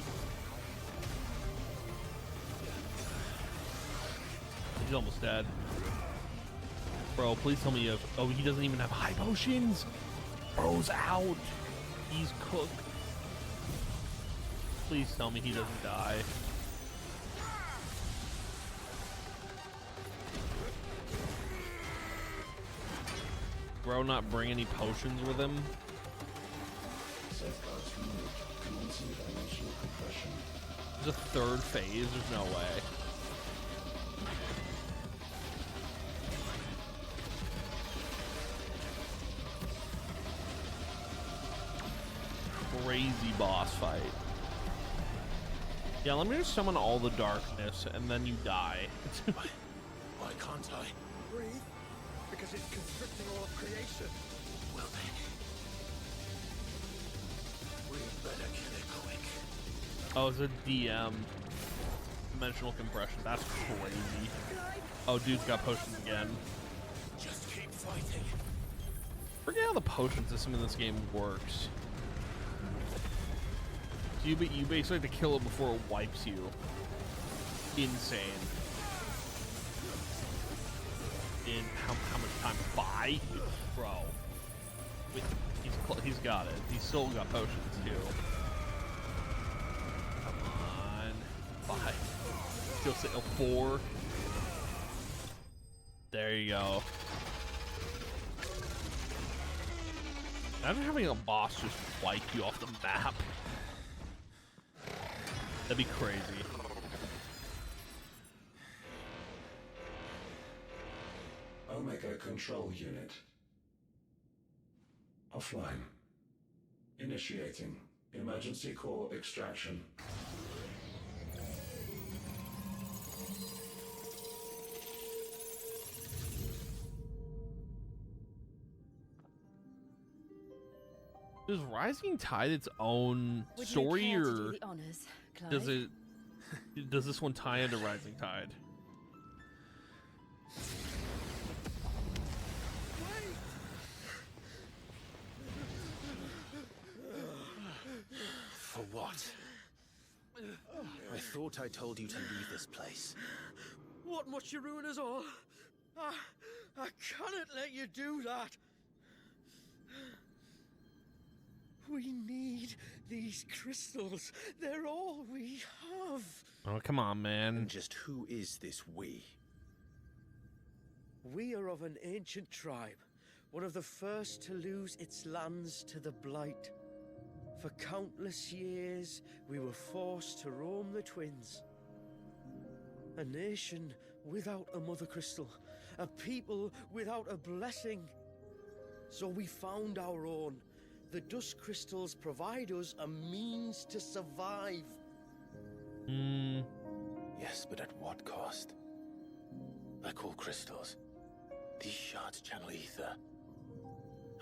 He's almost dead. Bro, please tell me you have... Oh, he doesn't even have high potions. Bro's out. He's cooked. Please tell me he doesn't die. Bro not bring any potions with him? There's a third phase? There's no way. Crazy boss fight. Yeah, let me just summon all the darkness and then you die. Why can't I? Breathe, because it's constricting all of creation. Well then, we better kill it quick. Oh, it's a DM. Dimensional compression. That's crazy. Oh, dude's got potions again. Just keep fighting. Forget how the potion system in this game works. You basically have to kill it before it wipes you. Insane. In how much time? 5? Bro. Wait, he's got it. He's still got potions too. Come on. 5. Still say 4. There you go. Imagine having a boss just wipe you off the map. That'd be crazy. Omega Control Unit. Offline. Initiating emergency core extraction. Is Rising Tide its own story, or does it? Does this one tie into Rising Tide? For what? I thought I told you to leave this place. What must you ruin us all? I cannot let you do that. We need these crystals. They're all we have. Oh, come on, man. And just who is this we? We are of an ancient tribe, one of the first to lose its lands to the Blight. For countless years, we were forced to roam the Twins. A nation without a mother crystal, a people without a blessing. So we found our own. The Dusk Crystals provide us a means to survive. Yes, but at what cost? Like all crystals, these shards channel ether.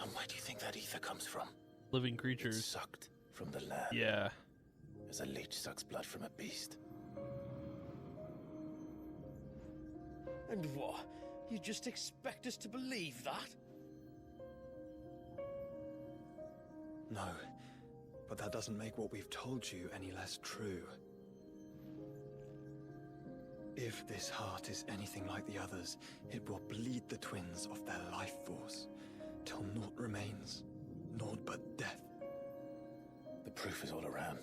And where do you think that ether comes from? Living creatures. It's sucked from the land. Yeah. As a leech sucks blood from a beast. And what? You just expect us to believe that? No, but that doesn't make what we've told you any less true. If this heart is anything like the others, it will bleed the Twins of their life force, till naught remains, naught but death. The proof is all around.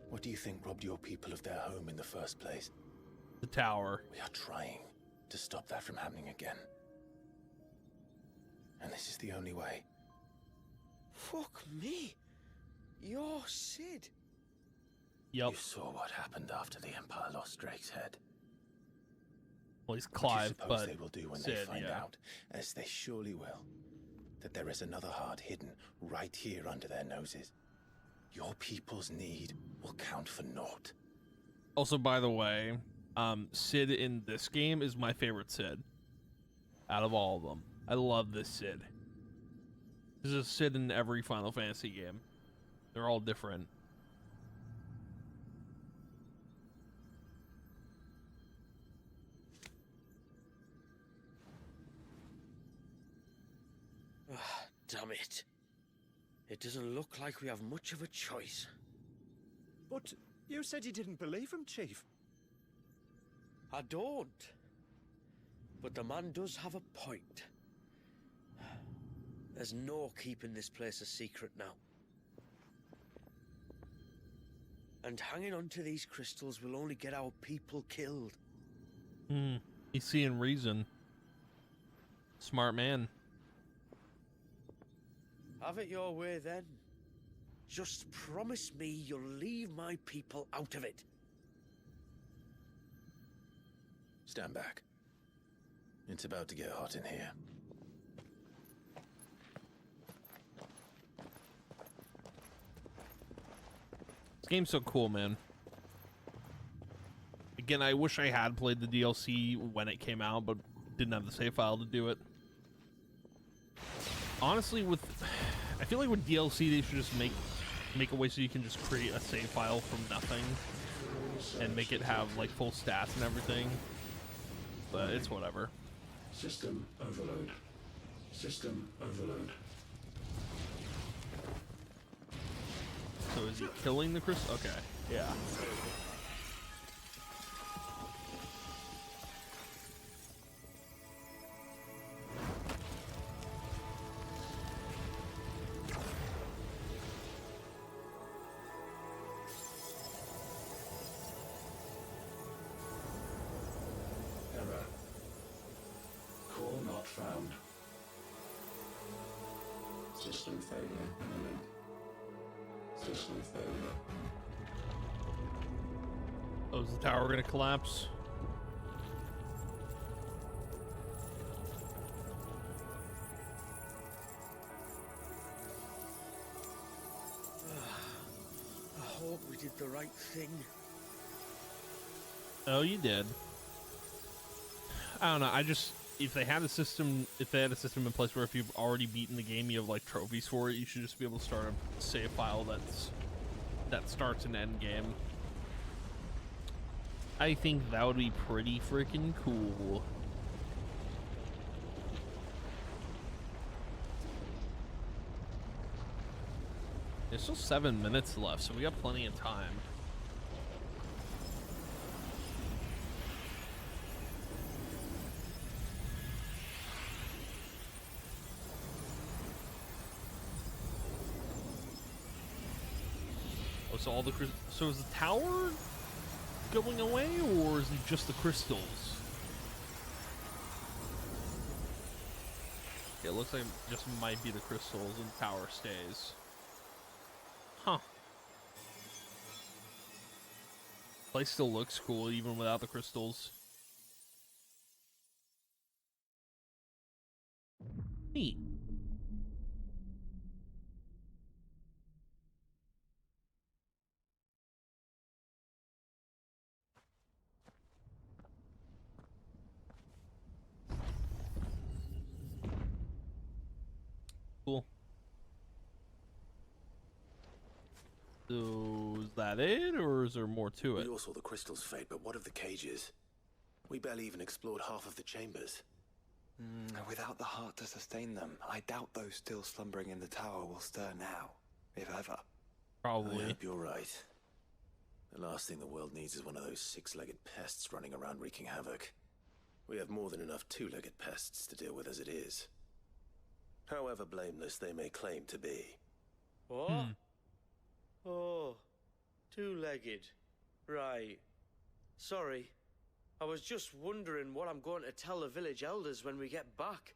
What do you think robbed your people of their home in the first place? The tower. We are trying to stop that from happening again. And this is the only way. Fuck me. You're Sid. Yep. You saw what happened after the Empire lost Drake's head. Well, he's Clive, what do you suppose but they will do when Sid, they find yeah. out, as they surely will. that there is another heart hidden right here under their noses. Your people's need will count for naught. Also, by the way, Sid in this game is my favorite Sid out of all of them. I love this Sid. There's a Sid in every Final Fantasy game. They're all different. Damn it. It doesn't look like we have much of a choice. But you said you didn't believe him, Chief. I don't. But the man does have a point. There's no keeping this place a secret now. And hanging on to these crystals will only get our people killed. He's seeing reason. Smart man. Have it your way then. Just promise me you'll leave my people out of it. Stand back. It's about to get hot in here. This game's so cool, man. Again, I wish I had played the DLC when it came out, but didn't have the save file to do it. Honestly, I feel like with DLC, they should just make a way so you can just create a save file from nothing and make it have like full stats and everything. But it's whatever. System overload. System overload. So is he killing the crystal? Okay, yeah. Error. Core not found. System failure imminent. System failure. Oh, is the tower gonna collapse? I hope we did the right thing. Oh, you did. I don't know. If they had a system in place where if you've already beaten the game, you have like trophies for it, you should just be able to start a save file that starts an end game. I think that would be pretty freaking cool. There's still 7 minutes left, so we got plenty of time. Oh, so is the tower going away, or is it just the crystals? Yeah, it looks like it just might be the crystals and the tower stays. Huh. Place still looks cool even without the crystals. Neat. Cool. So, is that it, or is there more to it? We all saw the crystals fade, but what of the cages? We barely even explored half of the chambers. Without the heart to sustain them, I doubt those still slumbering in the tower will stir now, if ever. Probably. I hope you're right. The last thing the world needs is one of those six-legged pests running around wreaking havoc. We have more than enough two-legged pests to deal with as it is. However blameless they may claim to be. What? Oh, two-legged. Right. Sorry. I was just wondering what I'm going to tell the village elders when we get back.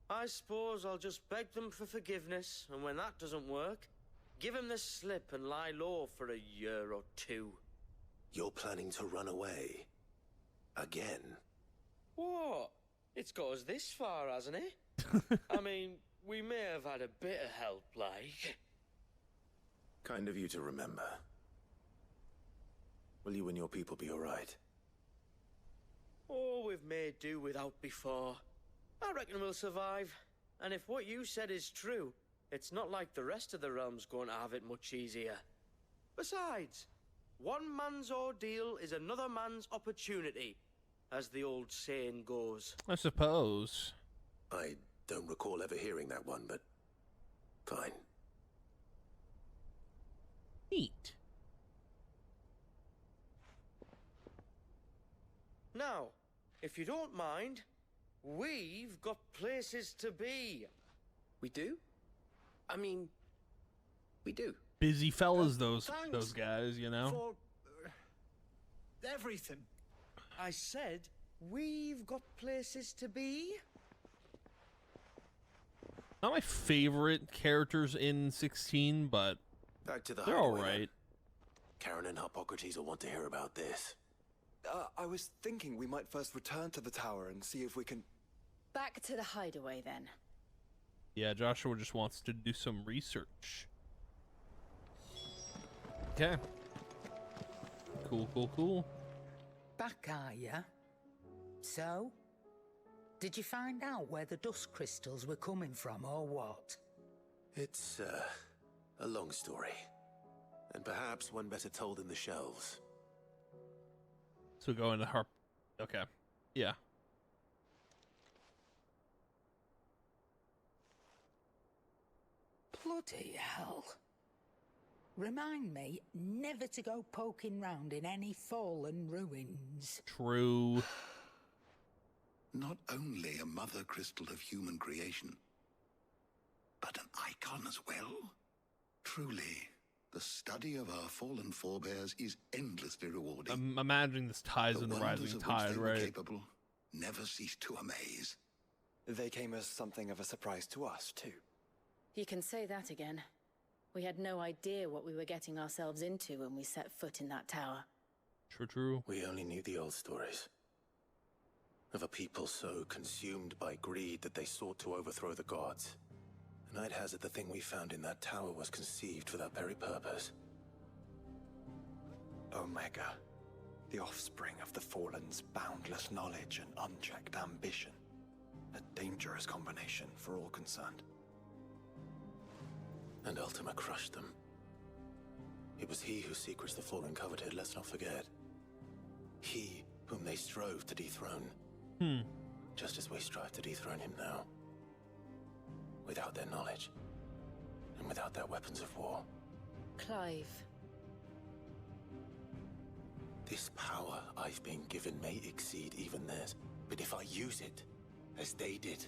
I suppose I'll just beg them for forgiveness, and when that doesn't work, give them the slip and lie low for a year or two. You're planning to run away? Again? What? It's got us this far, hasn't it? I mean, we may have had a bit of help, like. Kind of you to remember. Will you and your people be alright? Oh, we've made do without before. I reckon we'll survive. And if what you said is true, it's not like the rest of the realm's going to have it much easier. Besides, one man's ordeal is another man's opportunity, as the old saying goes. I suppose. I don't recall ever hearing that one, but fine. Neat. Now, if you don't mind, we've got places to be. We do? I mean, we do. Busy fellas, those Thanks guys, you know? for everything. I said, we've got places to be. Not my favorite characters in 16, but Back to the they're hideaway, alright. then. Karen and Hippocrates will want to hear about this. I was thinking we might first return to the tower and see if we can... Back to the hideaway then. Yeah, Joshua just wants to do some research. Okay. Cool. Back, are ya? So? Did you find out where the dust crystals were coming from, or what? It's, a long story. And perhaps one better told in the shelves. So go into harp. Okay. Yeah. Bloody hell. Remind me never to go poking round in any fallen ruins. True. Not only a mother crystal of human creation, but an icon as well. Truly, the study of our fallen forebears is endlessly rewarding. I'm imagining this ties The in the wonders rising of which tide, they were right? capable never cease to amaze. They came as something of a surprise to us, too. You can say that again. We had no idea what we were getting ourselves into when we set foot in that tower. True. We only knew the old stories. Of a people so consumed by greed that they sought to overthrow the gods. And I'd hazard the thing we found in that tower was conceived for that very purpose. Omega. The offspring of the Fallen's boundless knowledge and unchecked ambition. A dangerous combination for all concerned. And Ultima crushed them. It was he whose secrets the Fallen coveted, let's not forget. He whom they strove to dethrone. Just as we strive to dethrone him now. Without their knowledge. And without their weapons of war. Clive. This power I've been given may exceed even theirs, but if I use it, as they did,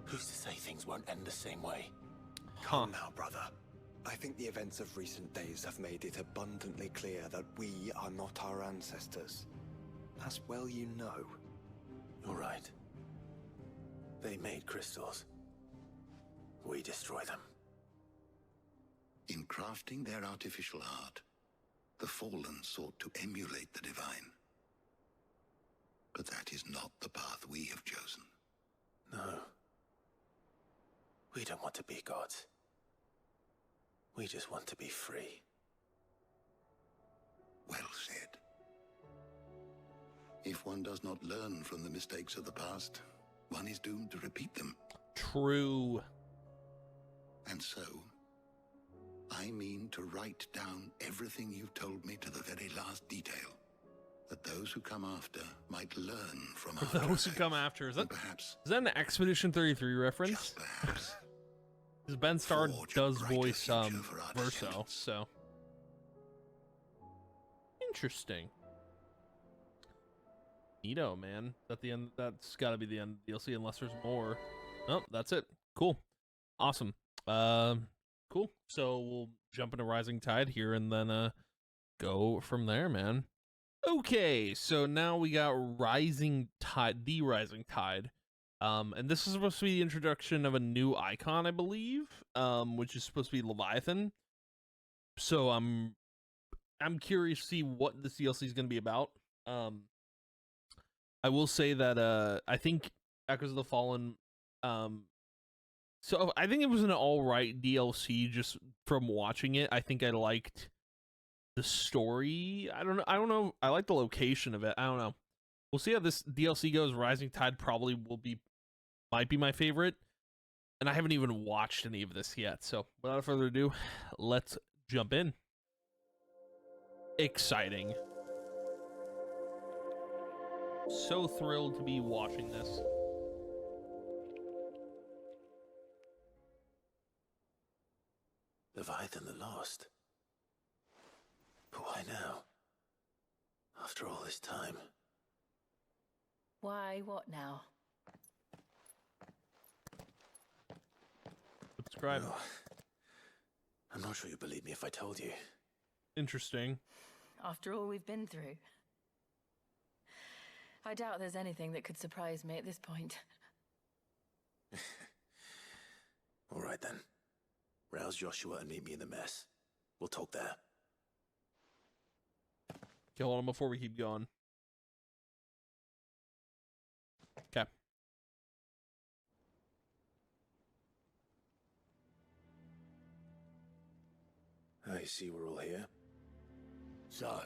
who's to say things won't end the same way? Calm now, brother. I think the events of recent days have made it abundantly clear that we are not our ancestors. As well you know. You're right. They made crystals. We destroy them. In crafting their artificial art, the Fallen sought to emulate the divine. But that is not the path we have chosen. No. We don't want to be gods. We just want to be free. Well said. If one does not learn from the mistakes of the past, one is doomed to repeat them. True. And so, I mean to write down everything you've told me to the very last detail, that those who come after might learn from our Those who come after. Is that an Expedition 33 reference? Perhaps. Because Ben Starr Forge a does brighter voice future for our Verso, descendants. so interesting. Neato, man. At the end, that's got to be the end of the DLC unless there's more. Oh, that's it. Cool, awesome. Cool. So we'll jump into Rising Tide here and then go from there, man. Okay, so now we got Rising Tide, the Rising Tide. And this is supposed to be the introduction of a new icon, I believe, which is supposed to be Leviathan. So I'm curious to see what this DLC is going to be about. I will say that I think Echoes of the Fallen So I think it was an all right DLC. Just from watching it, I think I liked the story. I don't know. I like the location of it. I don't know. We'll see how this DLC goes. Rising Tide probably might be my favorite, and I haven't even watched any of this yet. So without further ado, let's jump in. Exciting. So thrilled to be watching this. Leviathan the Lost. But why now? After all this time. Why, what now? Subscribe. Oh, I'm not sure you'd believe me if I told you. Interesting. After all we've been through. I doubt there's anything that could surprise me at this point. All right then. Rouse Joshua and meet me in the mess. We'll talk there. Kill him before we keep going. Okay. I see we're all here. So,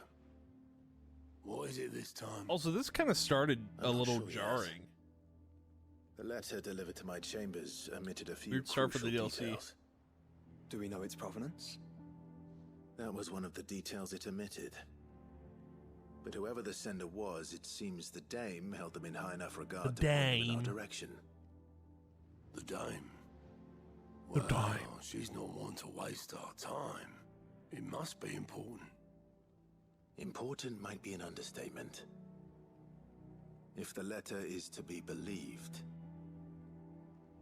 what is it this time? Also, this kind of started a little sure yet. jarring. The letter delivered to my chambers omitted a few Weird start for the crucial DLC. details. Do we know its provenance? That was one of the details it omitted. But whoever the sender was, it seems the dame held them in high enough regard to point them in our direction. The dame. The Well, dame. she's not one to waste our time. It must be important. Important might be an understatement. If the letter is to be believed,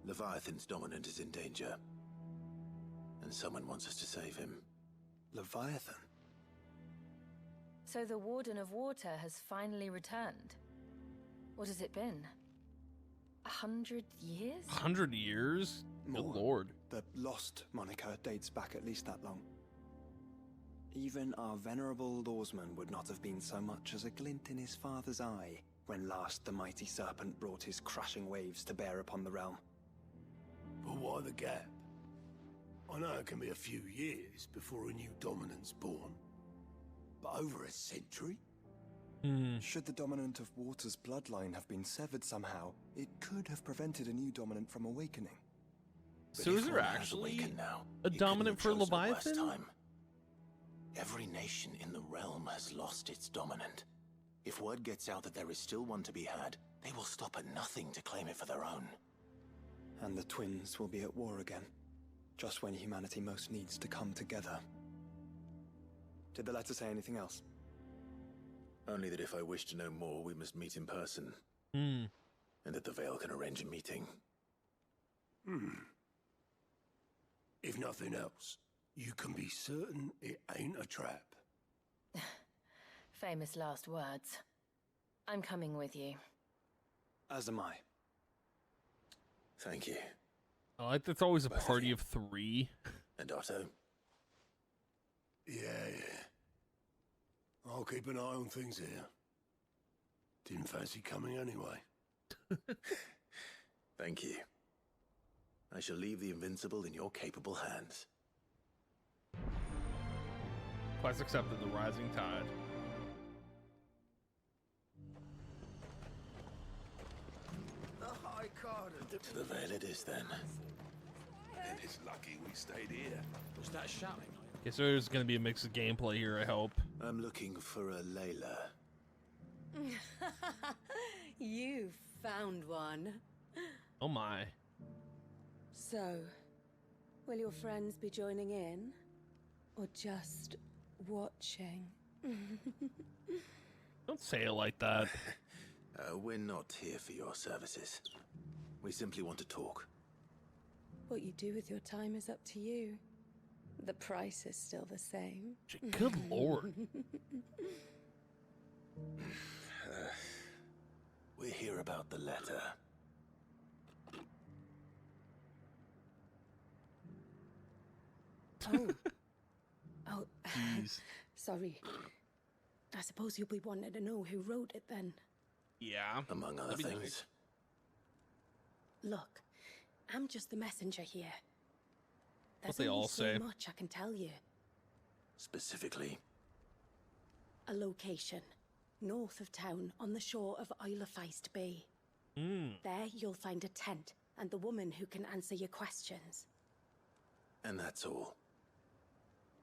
Leviathan's dominant is in danger. And someone wants us to save him. Leviathan? So the Warden of Water has finally returned. What has it been? 100 years? 100 years? Good More. lord. The Lost moniker dates back at least that long. Even our venerable lawsman would not have been so much as a glint in his father's eye when last the mighty serpent brought his crushing waves to bear upon the realm. But why the gap? I know it can be a few years before a new dominant's born. But over a century? Should the dominant of Water's bloodline have been severed somehow, it could have prevented a new dominant from awakening. But So if is there one has actually awakened now, a he couldn't dominant have for chosen a worse Leviathan? time. Every nation in the realm has lost its dominant. If word gets out that there is still one to be had, they will stop at nothing to claim it for their own. And the twins will be at war again, just when humanity most needs to come together. Did the letter say anything else? Only that if I wish to know more, we must meet in person. Hmm. And that the Veil can arrange a meeting. If nothing else, you can be certain it ain't a trap. Famous last words. I'm coming with you. As am I. Thank you. I like that's always a party of 3. And Otto? Yeah. I'll keep an eye on things here. Didn't fancy coming anyway. Thank you. I shall leave the Invincible in your capable hands. Quest accepted. The Rising Tide. The High Garden. To the Veil it is then. And it's lucky we stayed here. Was that shouting? Okay, so there's going to be a mix of gameplay here, I hope. I'm looking for a Layla. You found one. Oh my. So, will your friends be joining in? Or just watching? Don't say it like that. We're not here for your services. We simply want to talk. What you do with your time is up to you. The price is still the same. Good lord. We're here about the letter. Oh, Jeez. sorry. I suppose you'll be wanting to know who wrote it then. Yeah. Among other that'd be things. nice. Look, I'm just the messenger here. There's they only all so say. much I can tell you. Specifically, A location, north of town, on the shore of Isle of Feist Bay. There you'll find a tent and the woman who can answer your questions. and that's all.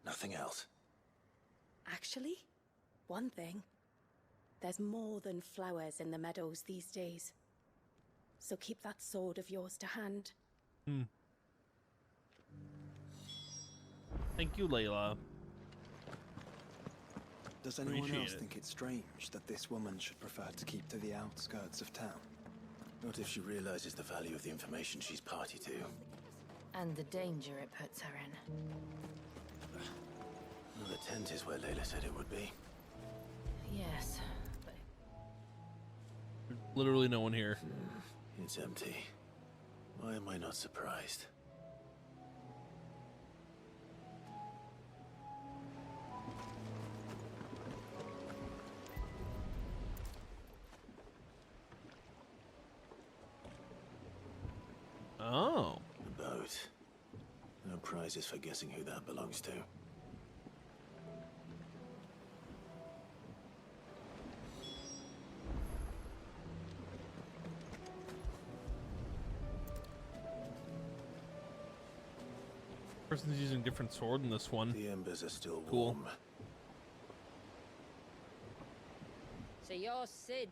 Nothing else. Actually, one thing. There's more than flowers in the meadows these days. So keep that sword of yours to hand. Thank you, Layla. Does anyone Appreciate else it. think it's strange that this woman should prefer to keep to the outskirts of town? Not if she realizes the value of the information she's party to. And the danger it puts her in. Well, the tent is where Layla said it would be. Yes. Literally no one here. It's empty. Why am I not surprised? Oh. The boat. No prizes for guessing who that belongs to. Person's using a different sword in this one. The embers are still Cool. warm. So you're Sid.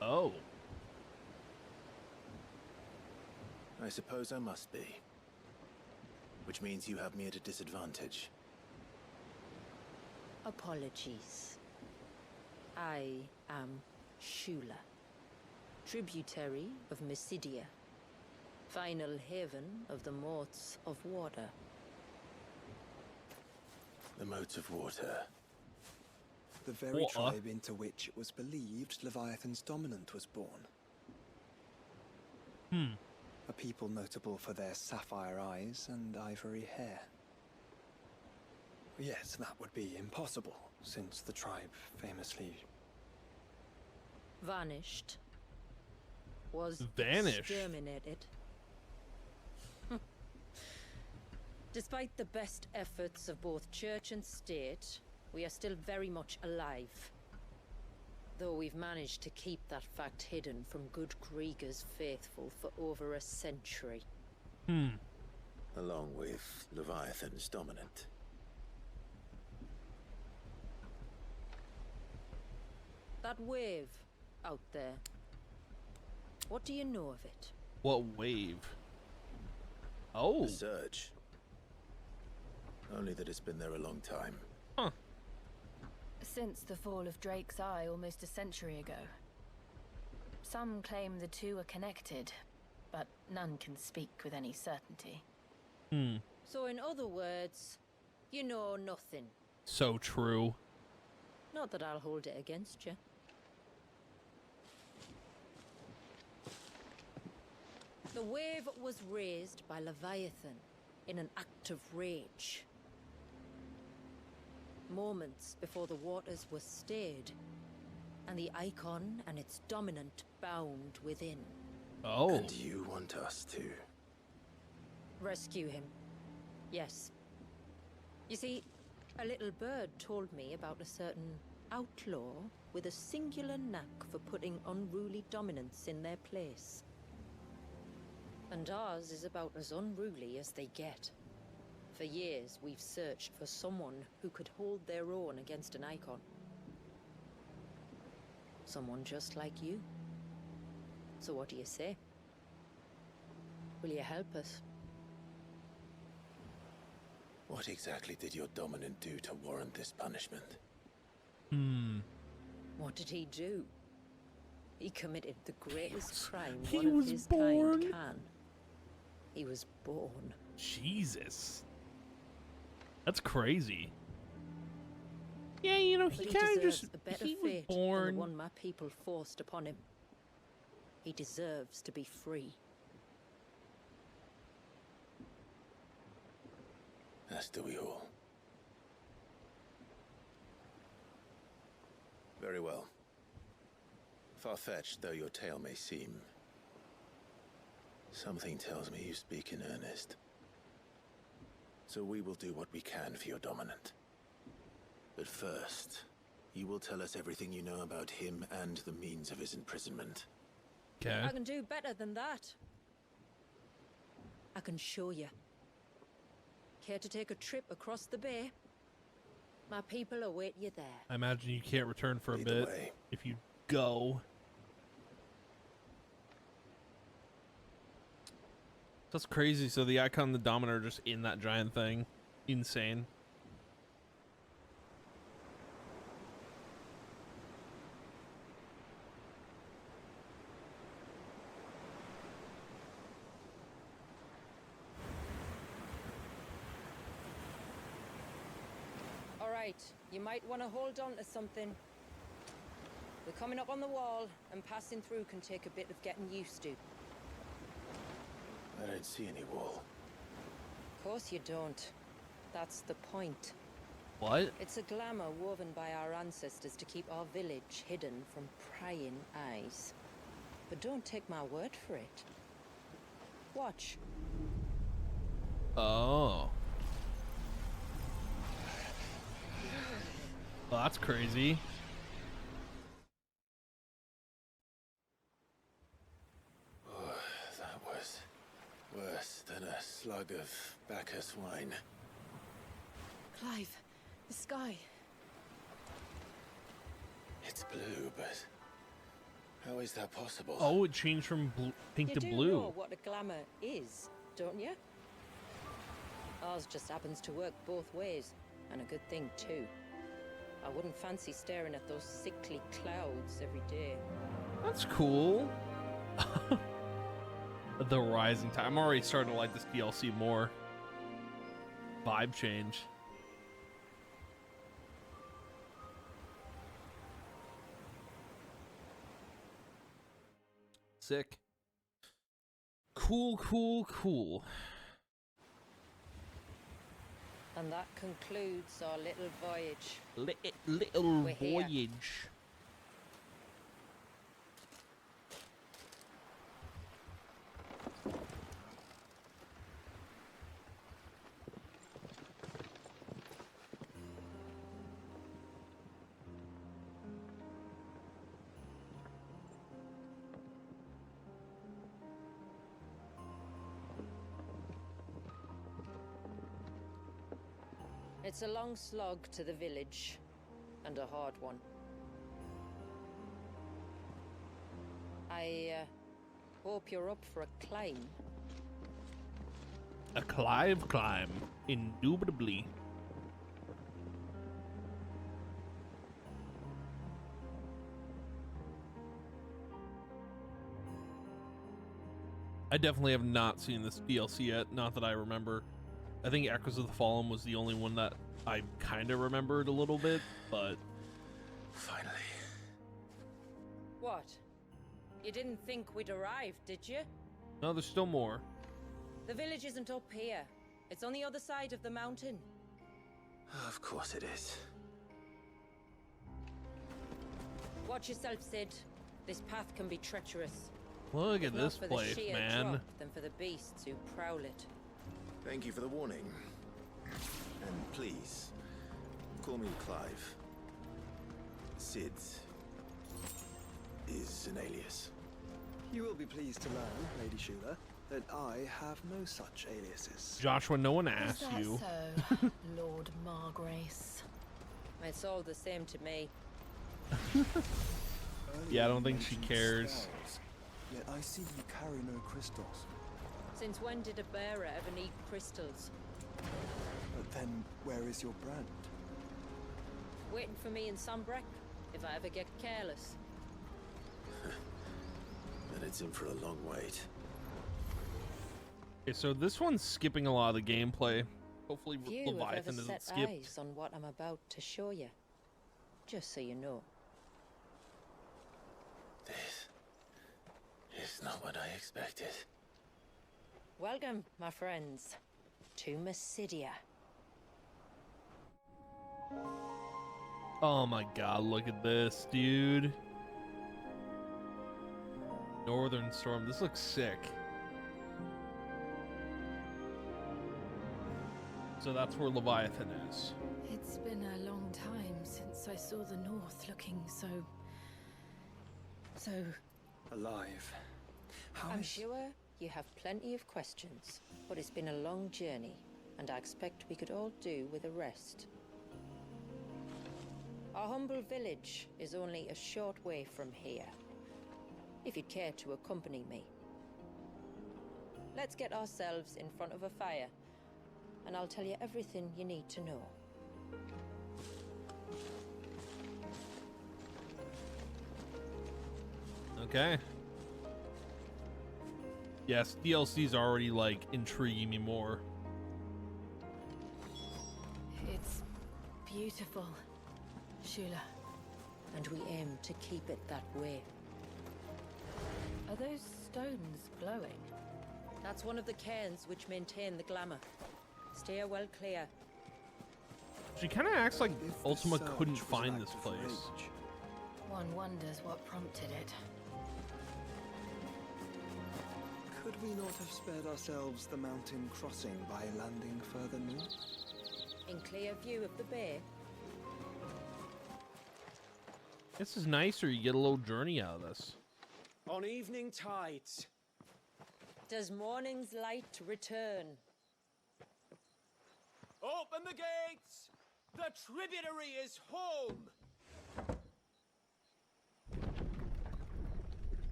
Oh. I suppose I must be. Which means you have me at a disadvantage. Apologies. I am Shula, tributary of Mysidia, final haven of the Moats of Water. The moats of water. The very Water? tribe into which it was believed Leviathan's dominant was born. A people notable for their sapphire eyes and ivory hair. Yes, that would be impossible, since the tribe famously... Vanished. Was Vanished? exterminated. Despite the best efforts of both church and state, we are still very much alive. Though we've managed to keep that fact hidden from good Krieger's faithful for over a century. Along with Leviathan's dominant. That wave out there. What do you know of it? What wave? Oh. The surge. Only that it's been there a long time. Huh. Since the fall of Drake's Eye almost a century ago. Some claim the two are connected, but none can speak with any certainty. So in other words, you know nothing. So true. Not that I'll hold it against you. The wave was raised by Leviathan in an act of rage. Moments before the waters were stayed, and the icon and its dominant bound within. Oh. And you want us to? Rescue him. Yes. You see, a little bird told me about a certain outlaw with a singular knack for putting unruly dominants in their place. And ours is about as unruly as they get. For years, we've searched for someone who could hold their own against an icon. Someone just like you. So what do you say? Will you help us? What exactly did your dominant do to warrant this punishment? What did he do? He committed the greatest crime he one of was his born. kind can. He was born. Jesus. That's crazy. Yeah, you know, he But kind of deserves just... a better He was fate than born... the one my people forced upon him. He deserves to be free. As do we all. Very well. Far-fetched though your tale may seem, something tells me you speak in earnest. So we will do what we can for your dominant. But first, you will tell us everything you know about him and the means of his imprisonment. Okay. I can do better than that. I can show you. Care to take a trip across the bay? My people await you there. I imagine you can't return for a bit if you go. That's crazy. So the icon and the dominant are just in that giant thing. Insane. You might want to hold on to something. We're coming up on the wall, and passing through can take a bit of getting used to. I don't see any wall. Of course you don't. That's the point. What? It's a glamour woven by our ancestors to keep our village hidden from prying eyes. But don't take my word for it. Watch. Oh. Well, that's crazy. Oh, that was worse than a slug of Bacchus wine. Clive, the sky. It's blue, but how is that possible? Oh, it changed from pink to blue. You do know what a glamour is, don't you? Ours just happens to work both ways, and a good thing too. I wouldn't fancy staring at those sickly clouds every day. That's cool. The rising tide. I'm already starting to like this DLC more. Vibe change. Sick. Cool, cool, cool. And that concludes our little voyage. Little We're here. voyage. It's a long slog to the village, and a hard one. I hope you're up for a climb. A Clive climb, indubitably. I definitely have not seen this DLC yet, not that I remember. I think Echoes of the Fallen was the only one that I kind of remembered a little bit, but... Finally. What? You didn't think we'd arrived, did you? No, there's still more. The village isn't up here. It's on the other side of the mountain. Of course it is. Watch yourself, Sid. This path can be treacherous. Look at If not this for place, the sheer man. drop, than for the beasts who prowl it. Thank you for the warning. And please, call me Clive. Sid is an alias. You will be pleased to learn, Lady Shula, that I have no such aliases. Joshua, no one asked Is that you. so, Lord Margrace? It's all the same to me. Yeah, I don't think she cares. Spells, yet I see you carry no crystals. Since when did a bearer ever need crystals? But then, where is your brand? Waiting for me in Sunbreck, if I ever get careless. And it's in for a long wait. Okay, so this one's skipping a lot of the gameplay. Hopefully Few have Leviathan ever isn't set skipped. eyes on what I'm about to show you. Just so you know. This is not what I expected. Welcome, my friends, to Mysidia. Oh my god, look at this, dude. Northern Storm. This looks sick. So that's where Leviathan is. It's been a long time since I saw the North looking so alive. I'm sure you have plenty of questions, but it's been a long journey, and I expect we could all do with a rest. Our humble village is only a short way from here, if you'd care to accompany me. Let's get ourselves in front of a fire, and I'll tell you everything you need to know. Okay. Yes, DLC's already, like, intriguing me more. it's beautiful, Shula. And we aim to keep it that way. Are those stones glowing? That's one of the cairns which maintain the glamour. Steer well clear. She kind of acts like Ultima couldn't find this place. One wonders what prompted it. Could we not have spared ourselves the mountain crossing by landing further north? In clear view of the bay. This is nicer. You get a little journey out of this. On evening tides. Does morning's light return? Open the gates! The tributary is home!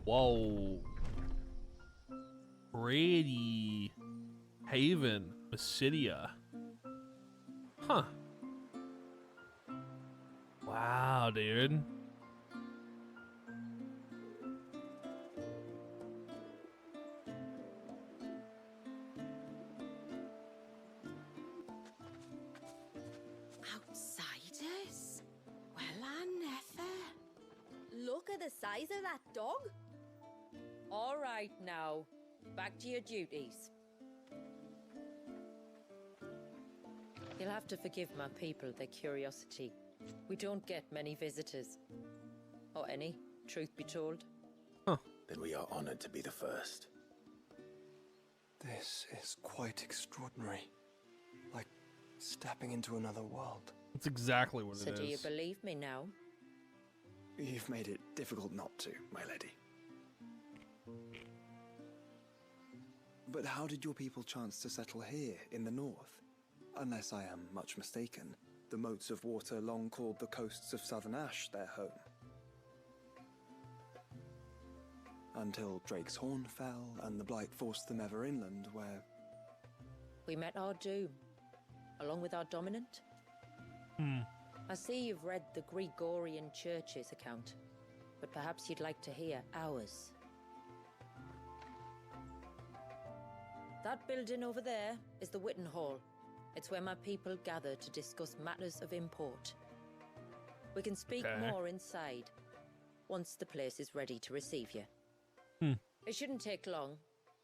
Whoa. Brady. Haven. Basidia. Huh. Wow, dude. Outsiders? Well, I never. Look at the size of that dog. All right now, back to your duties. You'll have to forgive my people their curiosity. We don't get many visitors. Or any, truth be told. Huh. Then we are honored to be the first. This is quite extraordinary. Like stepping into another world. That's exactly what So it is. do you believe me now? You've made it difficult not to, my lady. But how did your people chance to settle here in the north? Unless I am much mistaken, the moats of water long called the coasts of southern Ash their home. Until Drake's Horn fell and the Blight forced them ever inland, where... We met our doom, along with our dominant. I see you've read the Gregorian Church's account, but perhaps you'd like to hear ours. That building over there is the Witten Hall. It's where my people gather to discuss matters of import. We can speak more inside, once the place is ready to receive you. It shouldn't take long,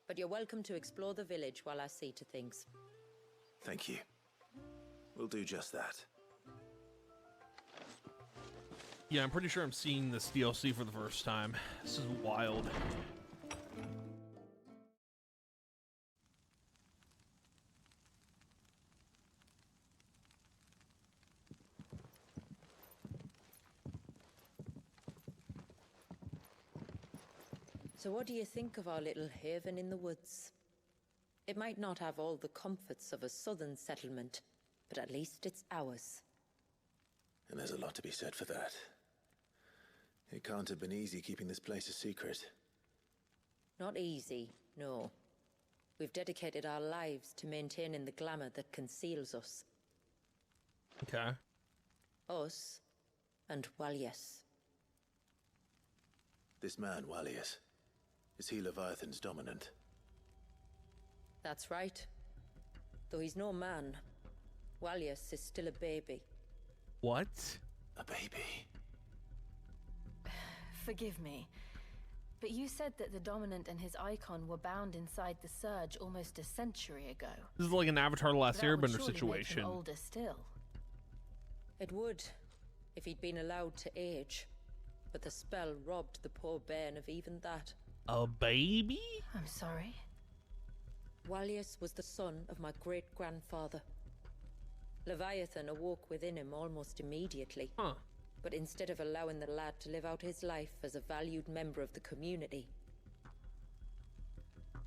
but you're welcome to explore the village while I see to things. Thank you. We'll do just that. Yeah, I'm pretty sure I'm seeing this DLC for the first time. This is wild. So what do you think of our little haven in the woods? It might not have all the comforts of a southern settlement, but at least it's ours. And there's a lot to be said for that. It can't have been easy keeping this place a secret. Not easy, no. We've dedicated our lives to maintaining the glamour that conceals us. Okay. Us and Walyas. This man, Walyas, is he Leviathan's dominant? That's right. Though he's no man, Walyas is still a baby. What? A baby? Forgive me, but you said that the Dominant and his icon were bound inside the Surge almost a century ago. This is like an Avatar: The Last That would Airbender surely make him situation. older still. It would, if he'd been allowed to age. But the spell robbed the poor bairn of even that. A baby? I'm sorry. Wallius was the son of my great-grandfather. Leviathan awoke within him almost immediately. Huh. But instead of allowing the lad to live out his life as a valued member of the community,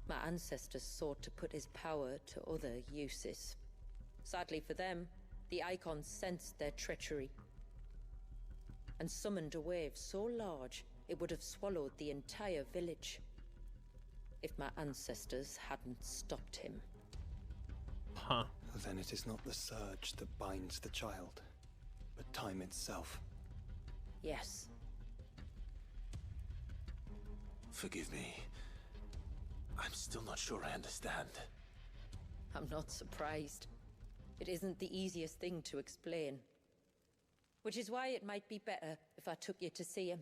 my ancestors sought to put his power to other uses. Sadly for them, the Icons sensed their treachery and summoned a wave so large it would have swallowed the entire village if my ancestors hadn't stopped him. Huh. Then it is not the surge that binds the child, but time itself. Yes. Forgive me. I'm still not sure I understand. I'm not surprised. It isn't the easiest thing to explain. Which is why it might be better if I took you to see him.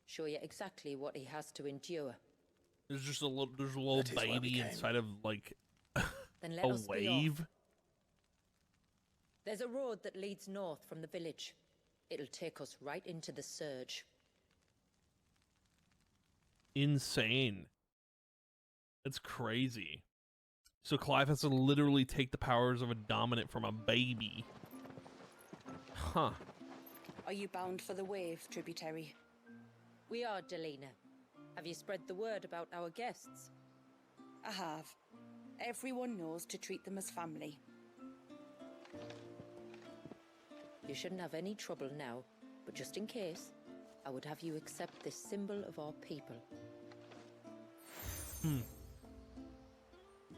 Show you exactly what he has to endure. There's just a little baby inside of like Then let a us be off. wave. There's a road that leads north from the village. It'll take us right into the surge. Insane. That's crazy. So Clive has to literally take the powers of a dominant from a baby. Huh. Are you bound for the wave, tributary? We are, Delina. Have you spread the word about our guests? I have. Everyone knows to treat them as family. You shouldn't have any trouble now, but just in case, I would have you accept this symbol of our people.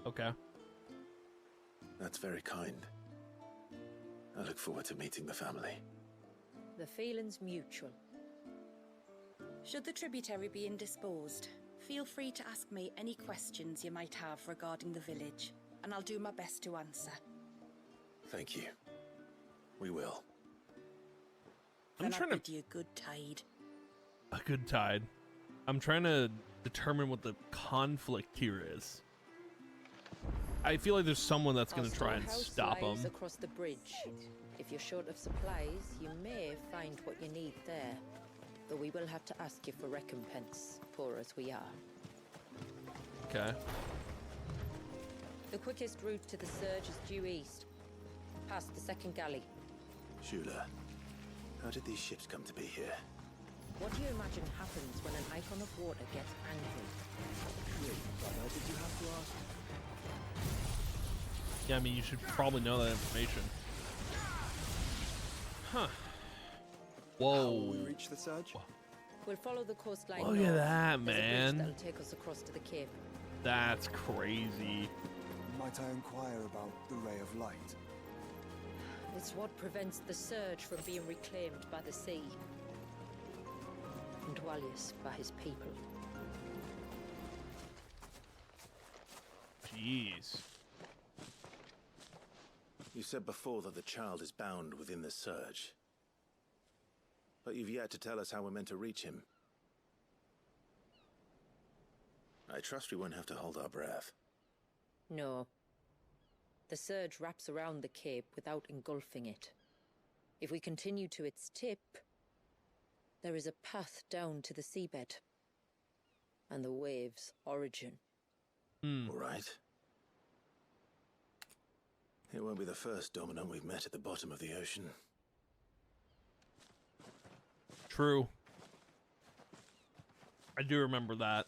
Okay. That's very kind. I look forward to meeting the family. The feeling's mutual. Should the tributary be indisposed, feel free to ask me any questions you might have regarding the village, and I'll do my best to answer. Thank you. We will. Then I'll bid you good tide. A good tide. I'm trying to determine what the conflict here is. I feel like there's someone that's going to try and stop them. Across the bridge. If you're short of supplies, you may find what you need there. Though we will have to ask you for recompense, poor as we are. Okay. The quickest route to the surge is due east, past the second galley. Shula, how did these ships come to be here? What do you imagine happens when an icon of water gets angry? Brother, did you have to ask? Yeah, I mean, you should probably know that information. Huh. Whoa. How will we reach the surge? We'll follow the coastline. Look at that, man. That'll take us across to the cape. That's crazy. Might I inquire about the ray of light? It's what prevents the surge from being reclaimed by the sea. And Wallius by his people. Jeez. You said before that the child is bound within the surge. But you've yet to tell us how we're meant to reach him. I trust we won't have to hold our breath. No. The surge wraps around the cape without engulfing it. If we continue to its tip, there is a path down to the seabed. And the wave's origin. All right. It won't be the first dominant we've met at the bottom of the ocean. True. I do remember that.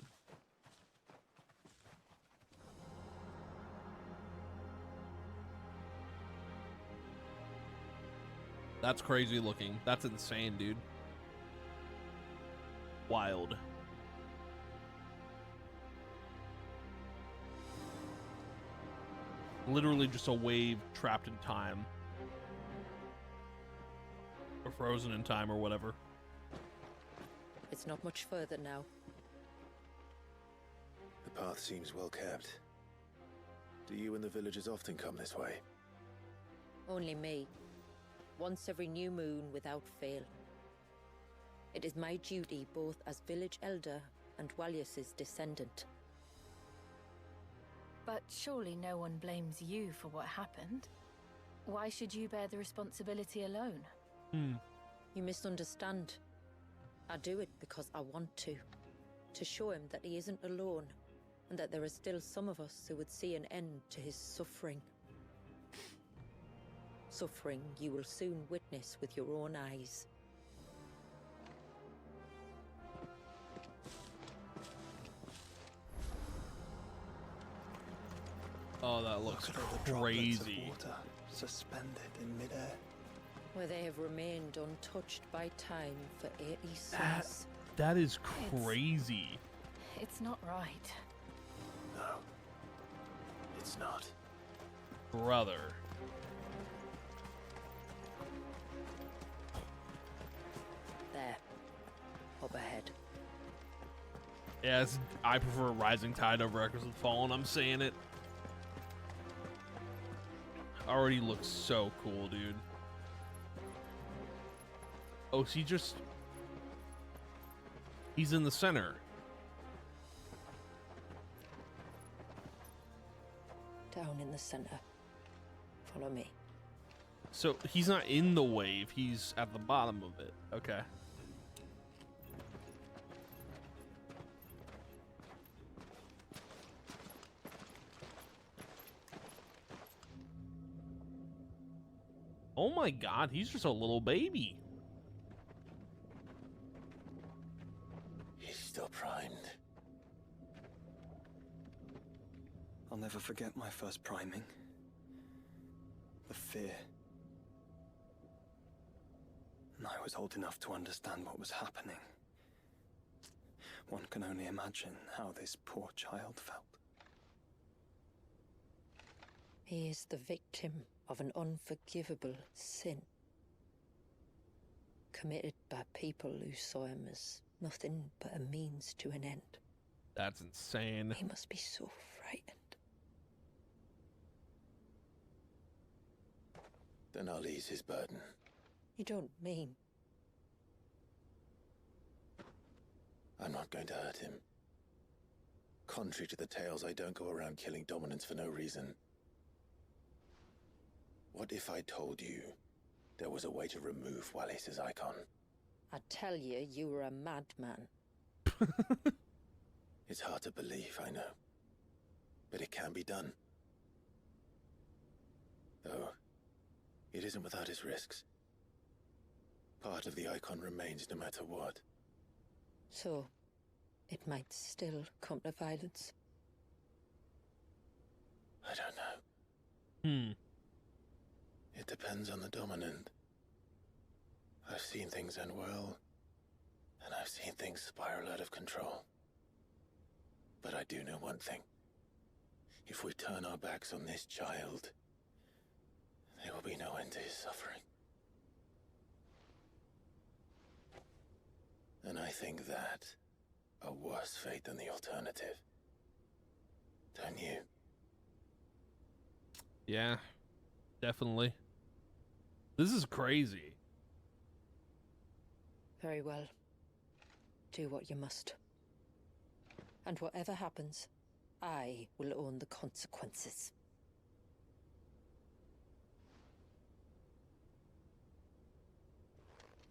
That's crazy looking. That's insane, dude. Wild. Literally just a wave trapped in time. Or frozen in time or whatever. It's not much further now. The path seems well kept. Do you and the villagers often come this way? Only me. Once every new moon without fail. It is my duty both as village elder and Wallius's descendant. But surely no one blames you for what happened. Why should you bear the responsibility alone? You misunderstand. I do it because I want to. To show him that he isn't alone, and that there are still some of us who would see an end to his suffering. Suffering you will soon witness with your own eyes. Oh, that looks Look at all the droplets of crazy. water suspended in midair. Where they have remained untouched by time for 80 suns. That is crazy. It's not right. No, it's not. Brother. There. Up ahead. Yes, I prefer Rising Tide over Echoes of Fallen. I'm saying it. Already looks so cool, dude. Oh, so he's in the center. Down in the center. Follow me. So he's not in the wave, he's at the bottom of it. Okay. Oh my god, he's just a little baby. He's still primed. I'll never forget my first priming. The fear. And I was old enough to understand what was happening. One can only imagine how this poor child felt. He is the victim of an unforgivable sin. Committed by people who saw him as nothing but a means to an end. That's insane. He must be so frightened. Then I'll ease his burden. You don't mean? I'm not going to hurt him. Contrary to the tales, I don't go around killing dominants for no reason. What if I told you there was a way to remove Wallace's icon? I tell you, you were a madman. It's hard to believe, I know. But it can be done. Though, it isn't without its risks. Part of the icon remains no matter what. So, it might still come to violence. I don't know. Hmm. It depends on the dominant. I've seen things end well, and I've seen things spiral out of control. But I do know one thing. If we turn our backs on this child, there will be no end to his suffering. And I think that a worse fate than the alternative. Don't you? Yeah, definitely. This is crazy. Very well. Do what you must. And whatever happens, I will own the consequences.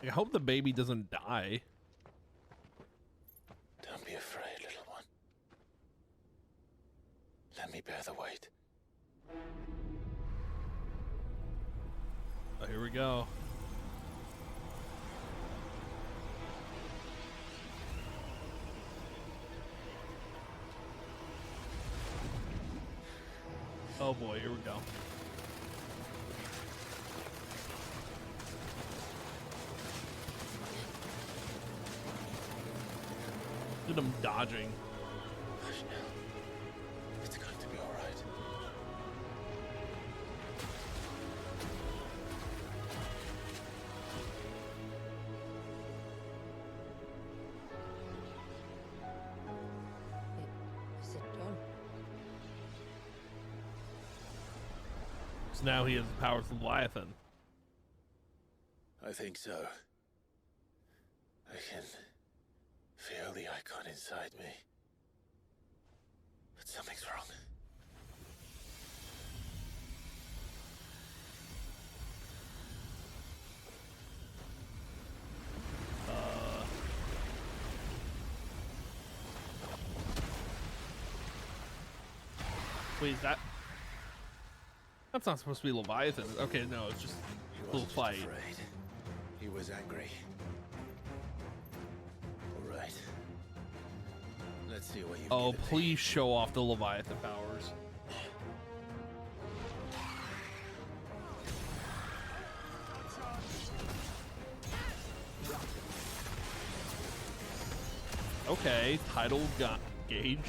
I hope the baby doesn't die. Don't be afraid, little one. Let me bear the weight. Oh, here we go. Oh boy, here we go. Look at him dodging. Hush now. It's going to be all right. Is it done? So now he has the powers of Leviathan. I think so. I can feel the icon inside me. But something's wrong. Wait, is that... That's not supposed to be Leviathan. Okay, no, it's just a little fight. Afraid. He was angry. All right. Let's see what you. Oh, please show off the Leviathan powers. Okay, tidal gauge.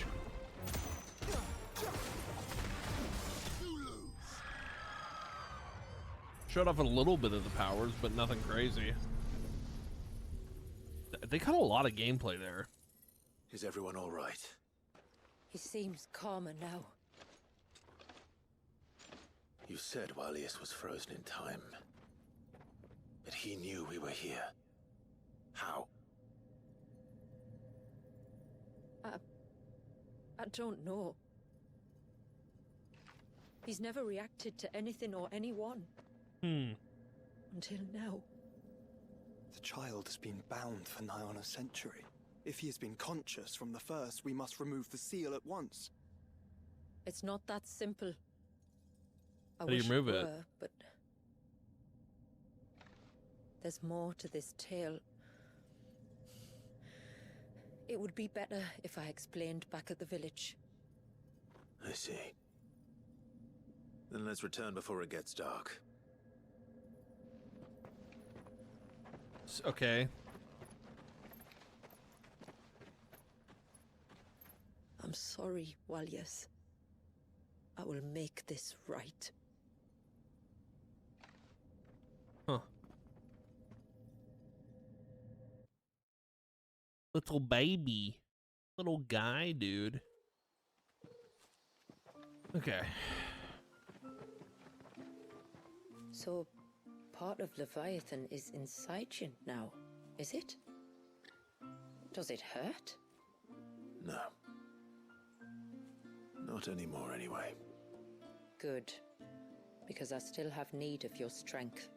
Showed off a little bit of the powers, but nothing crazy. They cut a lot of gameplay there. Is everyone all right? He seems calmer now. You said Walius was frozen in time. But he knew we were here. How? I don't know. He's never reacted to anything or anyone. Until now. The child has been bound for nigh on a century. If he has been conscious from the first, we must remove the seal at once. It's not that simple. How do you remove it? But there's more to this tale. It would be better if I explained back at the village. I see. Then let's return before it gets dark. Okay. I'm sorry, Walius. I will make this right. Huh. Little baby. Little guy, dude. Okay. So, part of Leviathan is inside you now, is it? Does it hurt? No. Not anymore, anyway. Good. Because I still have need of your strength.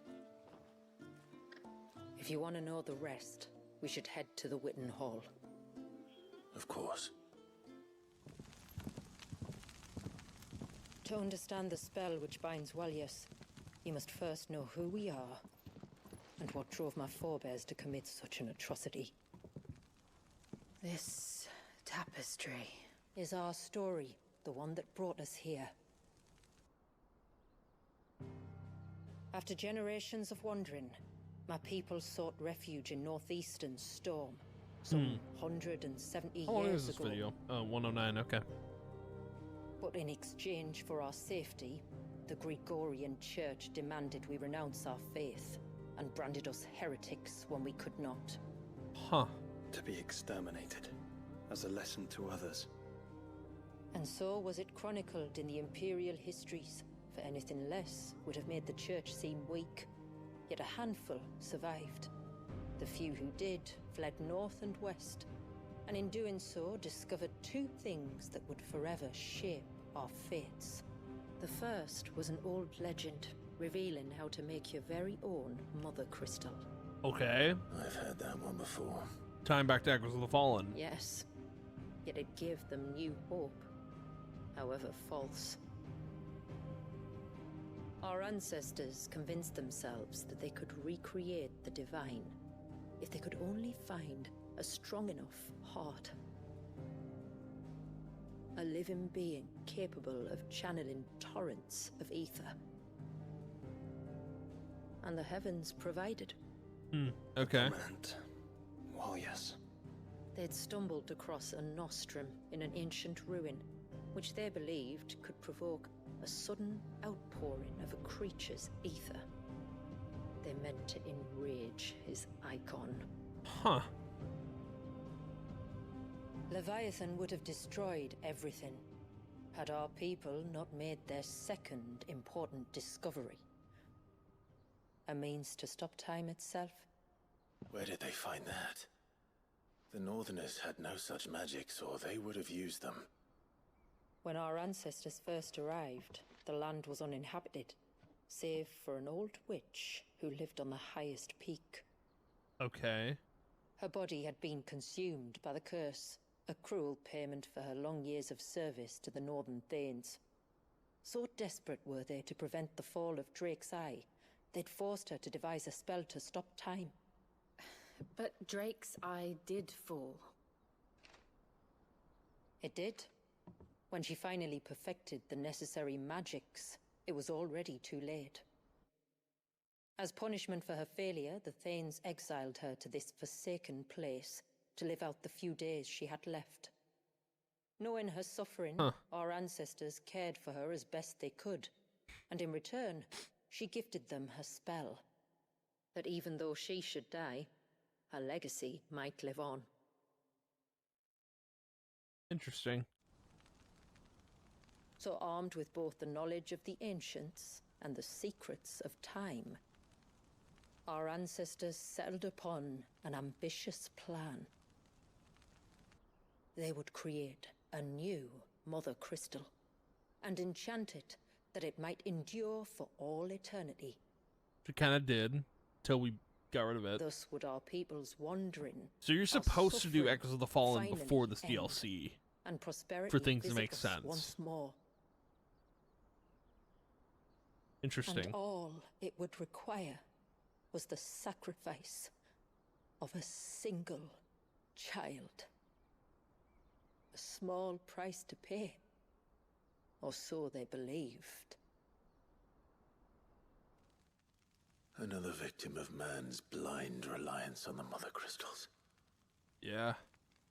If you want to know the rest, we should head to the Witten Hall. Of course. To understand the spell which binds Walius, you must first know who we are, and what drove my forebears to commit such an atrocity. This tapestry is our story, the one that brought us here. After generations of wandering, my people sought refuge in northeastern Storm, some 170 How long years is this ago. video? 109, okay. But in exchange for our safety, the Gregorian Church demanded we renounce our faith and branded us heretics when we could not. Huh. To be exterminated, as a lesson to others. And so was it chronicled in the imperial histories, for anything less would have made the Church seem weak. Yet a handful survived. The few who did fled north and west, and in doing so discovered two things that would forever shape our fates. The first was an old legend revealing how to make your very own Mother Crystal. Okay. I've heard that one before. Time back to Echoes of the Fallen. Yes, yet it gave them new hope, however false. Our ancestors convinced themselves that they could recreate the divine if they could only find a strong enough heart. A living being capable of channeling torrents of ether. And the heavens provided. Okay. Well, yes. They'd stumbled across a nostrum in an ancient ruin, which they believed could provoke a sudden outpouring of a creature's ether. They meant to enrage his icon. Huh. Leviathan would have destroyed everything, had our people not made their second important discovery. A means to stop time itself. Where did they find that? The Northerners had no such magics, or they would have used them. When our ancestors first arrived, the land was uninhabited, save for an old witch who lived on the highest peak. Okay. Her body had been consumed by the curse, a cruel payment for her long years of service to the Northern Thanes. So desperate were they to prevent the fall of Drake's Eye, they'd forced her to devise a spell to stop time. But Drake's Eye did fall. It did. When she finally perfected the necessary magics, it was already too late. As punishment for her failure, the Thanes exiled her to this forsaken place to live out the few days she had left. Knowing her suffering, our ancestors cared for her as best they could, and in return, she gifted them her spell. That even though she should die, her legacy might live on. Interesting. So armed with both the knowledge of the ancients and the secrets of time, our ancestors settled upon an ambitious plan. They would create a new Mother Crystal and enchant it that it might endure for all eternity. It kind of did, till we got rid of it. Thus would our people's wandering. So you're supposed to do Echoes of the Fallen finally before this end, DLC and prosperity for things to visit make us sense. once more. Interesting. And all it would require was the sacrifice of a single child. A small price to pay, or so they believed. Another victim of man's blind reliance on the Mother Crystals. Yeah.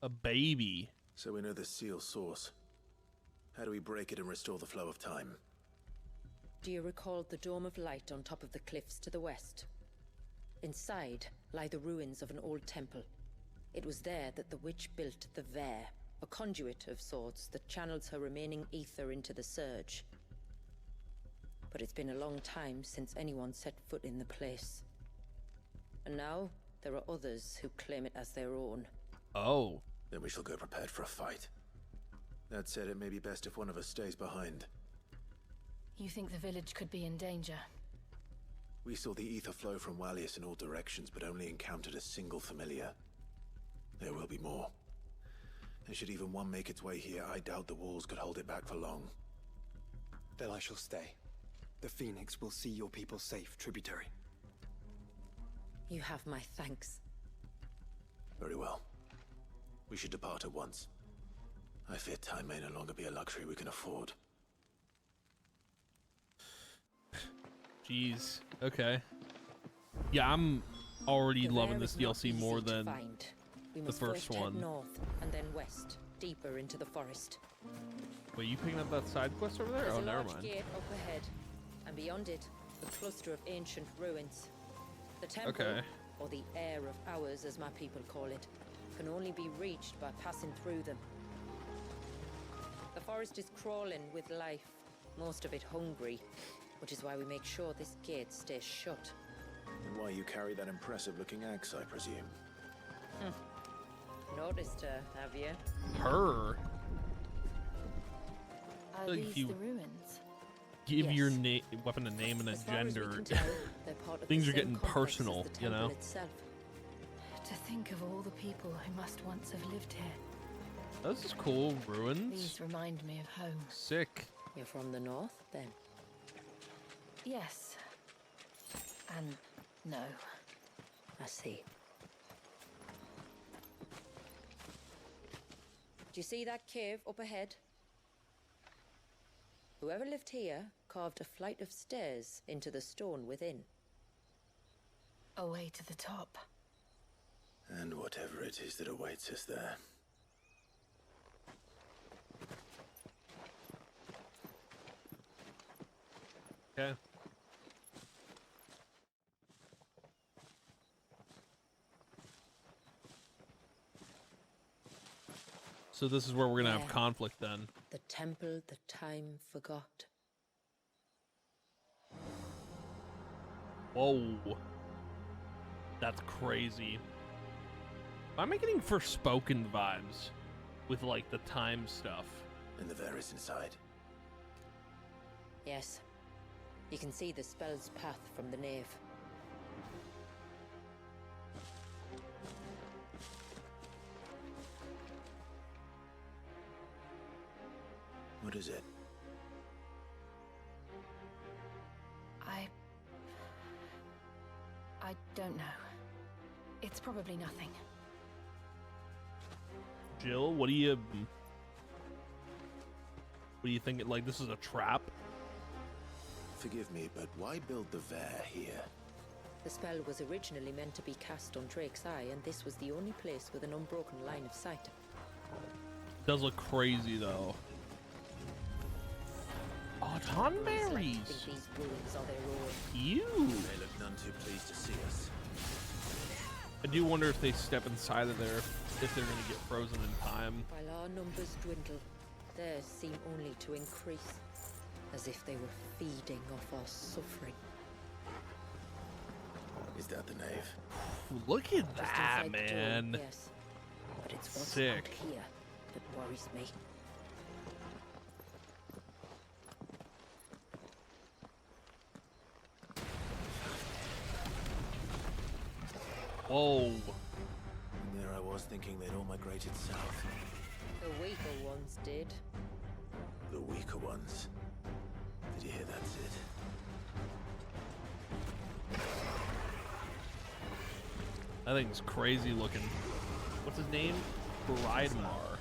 A baby. So we know the seal source. How do we break it and restore the flow of time? Do you recall the Dome of Light on top of the cliffs to the west? Inside lie the ruins of an old temple. It was there that the witch built the Vare, a conduit of sorts that channels her remaining ether into the Surge. But it's been a long time since anyone set foot in the place. And now, there are others who claim it as their own. Oh. Then we shall go prepared for a fight. That said, it may be best if one of us stays behind. You think the village could be in danger? We saw the ether flow from Wallius in all directions, but only encountered a single familiar. There will be more. And should even one make its way here, I doubt the walls could hold it back for long. Then I shall stay. The Phoenix will see your people safe, tributary. You have my thanks. Very well. We should depart at once. I fear time may no longer be a luxury we can afford. Jeez. Okay. Yeah, I'm already loving this DLC more than the first one. Head north and then west, deeper into the forest. Wait, you picking up that side quest over there? There's Oh, a never large mind. gate up ahead, and beyond it, a cluster of ancient ruins. The temple, or the Heir of Hours as my people call it, can only be reached by passing through them. The forest is crawling with life, most of it hungry, which is why we make sure this gate stays shut. And why you carry that impressive-looking axe, I presume. Noticed her, have you? Her? Are Like these if you the ruins? give your weapon a name and a gender, things are getting personal, you know? Itself. To think of all the people who must once have lived here. This is cool. Ruins? These remind me of home. Sick. You're from the north, then? Yes. And no. I see. Do you see that cave up ahead? Whoever lived here carved a flight of stairs into the stone within. A way to the top. And whatever it is that awaits us there. Okay. So this is where we're gonna have conflict then. The temple that time forgot. Whoa. That's crazy. Am I getting Forspoken vibes with like the time stuff? And the Varys inside. Yes. You can see the spell's path from the nave. What is it? I don't know. It's probably nothing. Jill, what do you think? Like, this is a trap? Forgive me, but why build the Vare here? The spell was originally meant to be cast on Drake's Eye, and this was the only place with an unbroken line of sight. Does look crazy though. Oh, Tonberries! I think these ruins are their own. Ew! They look none too pleased to see us. I do wonder if they step inside of there, if they're gonna get frozen in time. While our numbers dwindle, theirs seem only to increase, as if they were feeding off our suffering. Is that the nave? Look at Just that, inside the door, man! yes. But it's what's Sick. out here that worries me. Whoa! And there I was thinking they'd all migrated south. The weaker ones did. The weaker ones. Did you hear that, Sid? That thing's crazy looking. What's his name? Bridemar.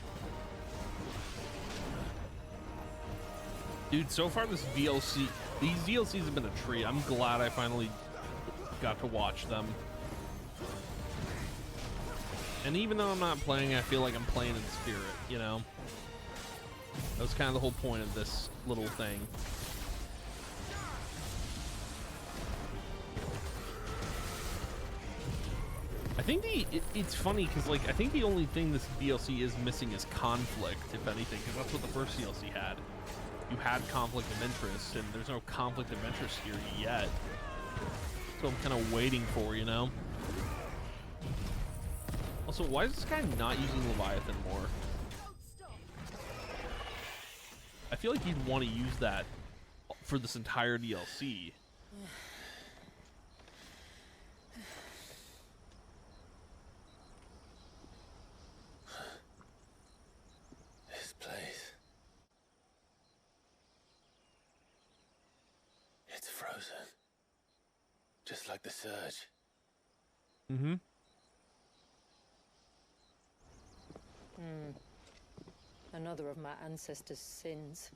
Dude, so far this DLC, these DLCs have been a treat. I'm glad I finally got to watch them. And even though I'm not playing, I feel like I'm playing in spirit, you know? That was kind of the whole point of this little thing. I think it's funny because, like, I think the only thing this DLC is missing is conflict, if anything, because that's what the first DLC had. You had conflict of interest, and there's no conflict of interest here yet. So I'm kind of waiting for, you know? Also, why is this guy not using Leviathan more? I feel like you'd want to use that for this entire DLC. This place. It's frozen. Just like the surge. Mm-hmm. Another of my ancestors' sins.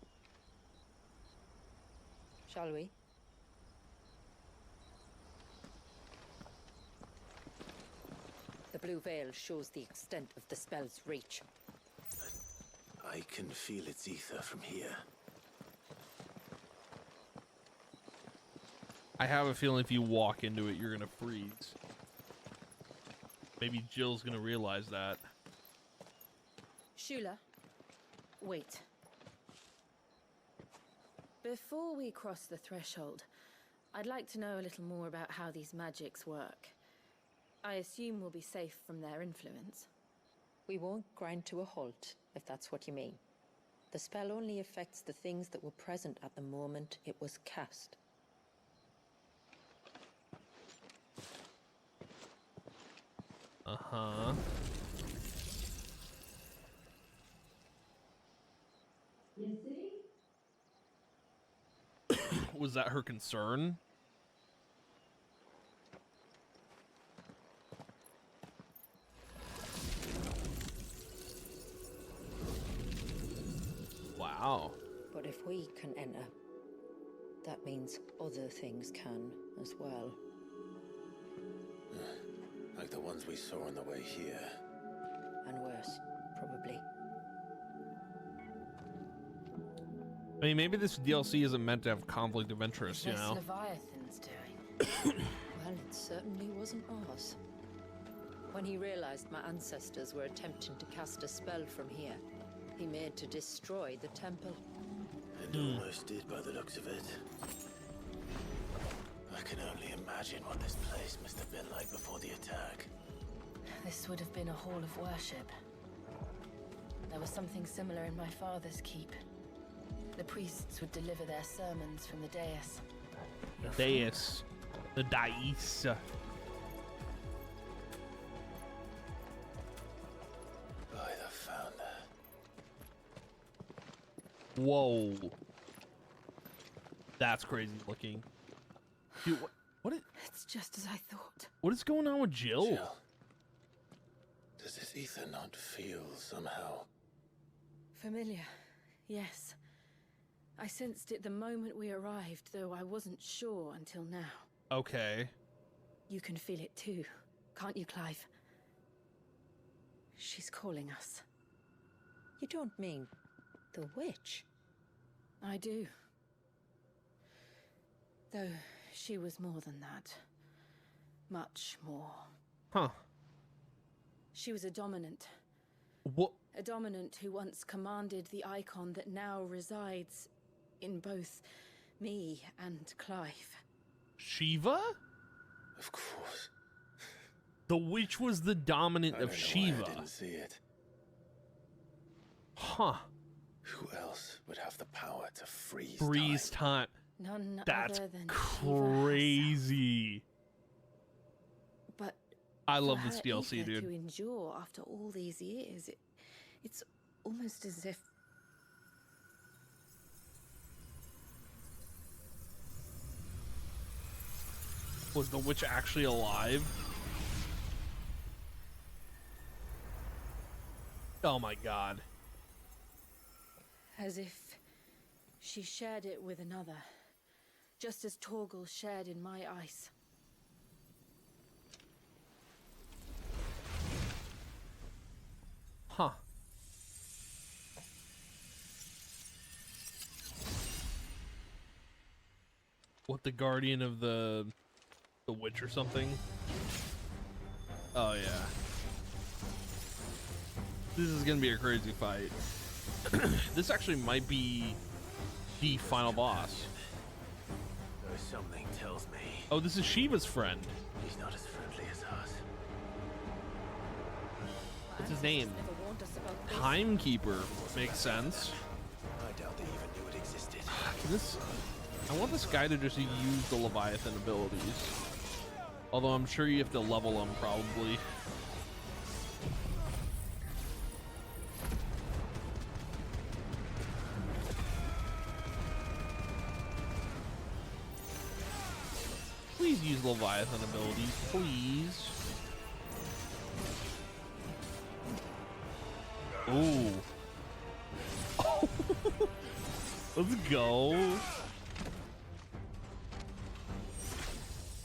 Shall we? The blue veil shows the extent of the spell's reach. I can feel its ether from here. I have a feeling if you walk into it, you're gonna freeze. Maybe Jill's gonna realize that. Shula, wait. Before we cross the threshold, I'd like to know a little more about how these magics work. I assume we'll be safe from their influence. We won't grind to a halt, if that's what you mean. The spell only affects the things that were present at the moment it was cast. Uh-huh. Was that her concern? Wow. But if we can enter, that means other things can as well. Like the ones we saw on the way here. And worse, probably. I mean, maybe this DLC isn't meant to have conflict of interest, you This know? Leviathan's doing. Well, it certainly wasn't ours. When he realized my ancestors were attempting to cast a spell from here, he made to destroy the temple. And almost did by the looks of it. I can only imagine what this place must have been like before the attack. This would have been a hall of worship. There was something similar in my father's keep. The priests would deliver their sermons from the dais. The dais. The dais. By the founder. Whoa. That's crazy looking. Dude, It's just as I thought. What is going on with Jill? Jill. Does this ether not feel somehow? Familiar, yes. I sensed it the moment we arrived, though I wasn't sure until now. Okay. You can feel it too, can't you, Clive? She's calling us. You don't mean the witch? I do. Though she was more than that. Much more. Huh. She was a dominant. What? A dominant who once commanded the icon that now resides in both me and Clive. Shiva? Of course. The witch was the dominant I of don't know Shiva. why I didn't see it. Huh. Who else would have the power to freeze time? None That's other than crazy. But I love for this her DLC, ether dude. To endure after all these years, it's almost as if Was the witch actually alive? Oh my god. as if she shared it with another, just as Torgal shared in my ice. Huh. What, the guardian of the witch or something? Oh yeah. This is gonna be a crazy fight. This actually might be the final boss. Though something tells me Oh, this is Shiva's friend. he's not as friendly as us. What's his name? Timekeeper. Makes sense. I doubt they even knew it existed. I want this guy to just use the Leviathan abilities. Although I'm sure you have to level them probably. Please use Leviathan abilities, please. Ooh. Oh. Let's go.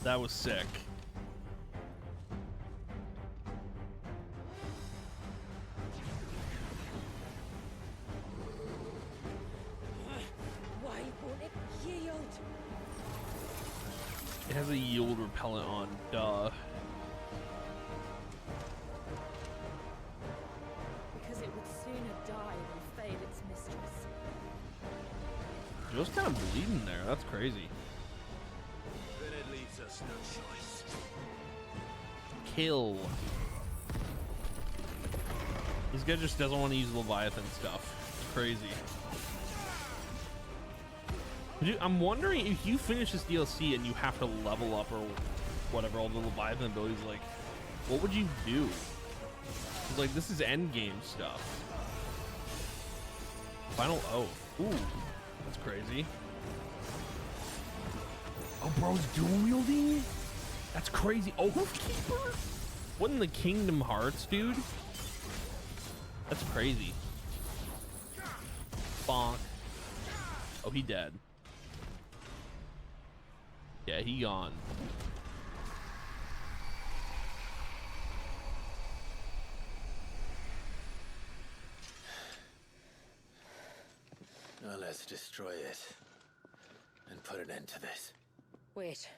That was sick. Why won't it yield? It has a yield repellent on, duh. Because it would sooner die than fail its mistress. Jill's kind of bleeding there. That's crazy. Then it leaves us no choice. Kill. This guy just doesn't want to use Leviathan stuff. It's crazy. Dude, I'm wondering if you finish this DLC and you have to level up or whatever, all the Leviathan abilities, like, what would you do? 'Cause, like, this is endgame stuff. Final Oath. Ooh, that's crazy. Oh, bro's dual wielding? That's crazy. Oathkeeper? What in the Kingdom Hearts, dude? That's crazy. Bonk. Oh, he dead. Yeah, he gone. Now let's destroy it and put an end to this. Wait.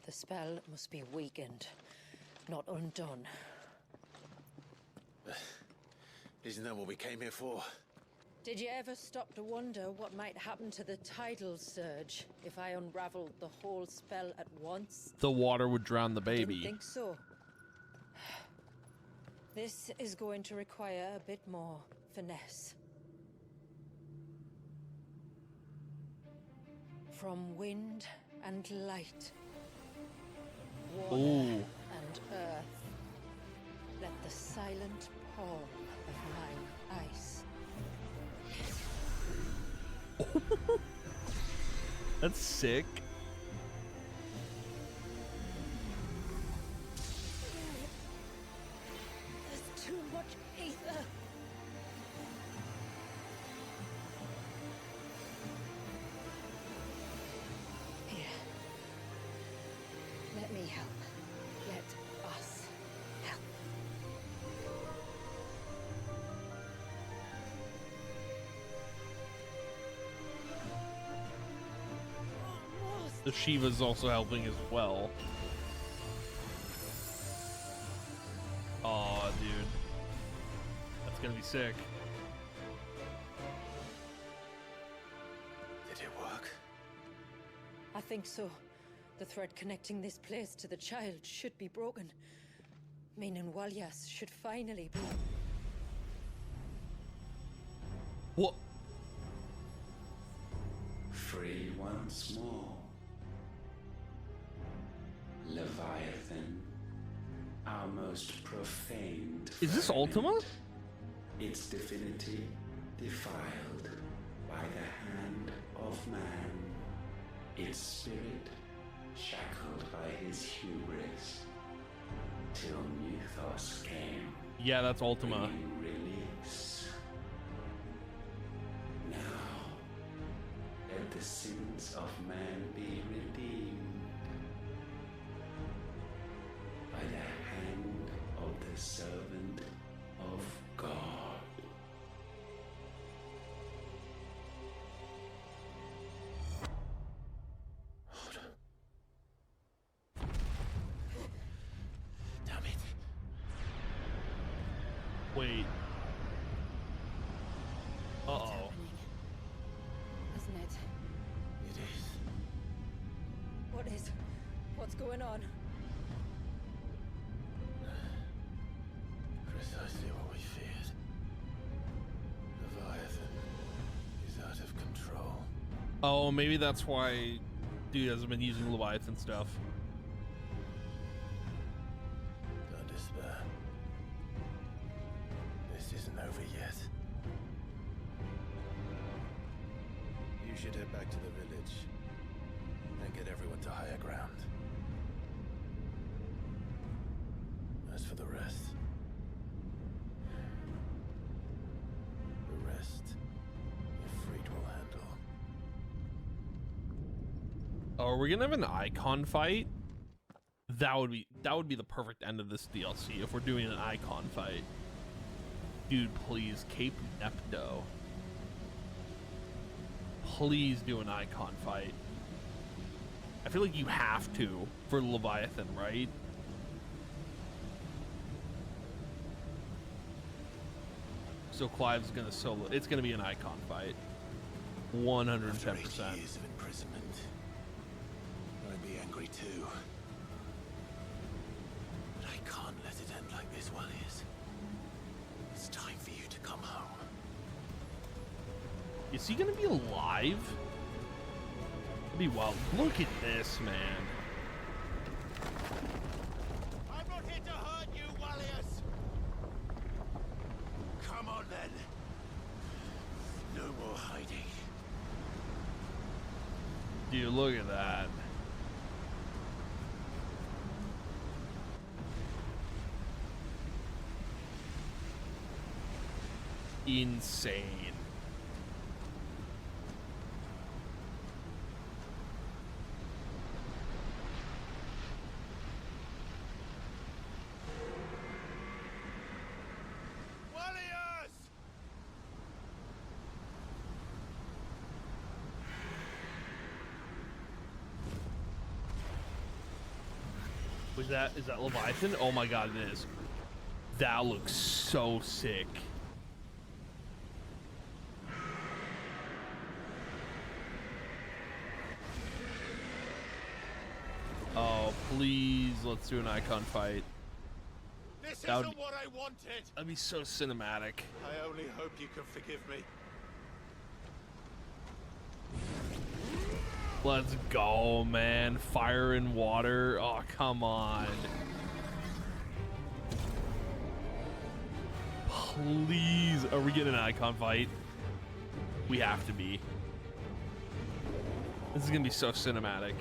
The spell must be weakened, not undone. Isn't that what we came here for? Did you ever stop to wonder what might happen to the tidal surge if I unraveled the whole spell at once? The water would drown the baby. Didn't think so. This is going to require a bit more finesse. From wind and light, water Ooh. and earth, let the silent palm of mine ice. That's sick. There's too much ether. Here. Let me help. Let us help. The Shiva's also helping as well. Oh, dude. That's gonna be sick. Did it work? I think so. The thread connecting this place to the child should be broken. Meaning Walyas should finally be... What? Free once more. Leviathan, our most profaned. Is this Ultima? Its divinity defiled by the hand of man. Its spirit shackled by his hubris. Till Mythos came. Yeah, that's Ultima. bringing release. Now, let the sins of man be redeemed by the hand of the servant of God. Damn it. Wait. Uh-oh. Isn't it? It is. What is? What's going on? Precisely what we feared. Leviathan is out of control. Oh, maybe that's why dude hasn't been using Leviathan stuff. Don't despair. This isn't over yet. You should head back to the village and get everyone to higher ground. As for the rest, Ifrit will handle. Oh, are we gonna have an icon fight? That would be the perfect end of this DLC if we're doing an icon fight. Dude, please, Cape Nepto. Please do an icon fight. I feel like you have to for Leviathan, right? So Clive's gonna solo. It's gonna be an icon fight. 110%. After 8 years of imprisonment, I'd be angry too. But I can't let it end like this, Walyas. It's time for you to come home. Is he gonna be alive? That'd be wild. Look at this, man. I'm not here to hurt you, Walyas. Come on then. No more hiding. Dude, look at that. Insane. Walyas! Is that Leviathan? Oh my god, it is. That looks so sick. Oh, please, let's do an icon fight. This That would isn't what I wanted. That'd be so cinematic. I only hope you can forgive me. Let's go, man. Fire and water. Oh, come on. Please. Are we getting an icon fight? We have to be. This is gonna be so cinematic.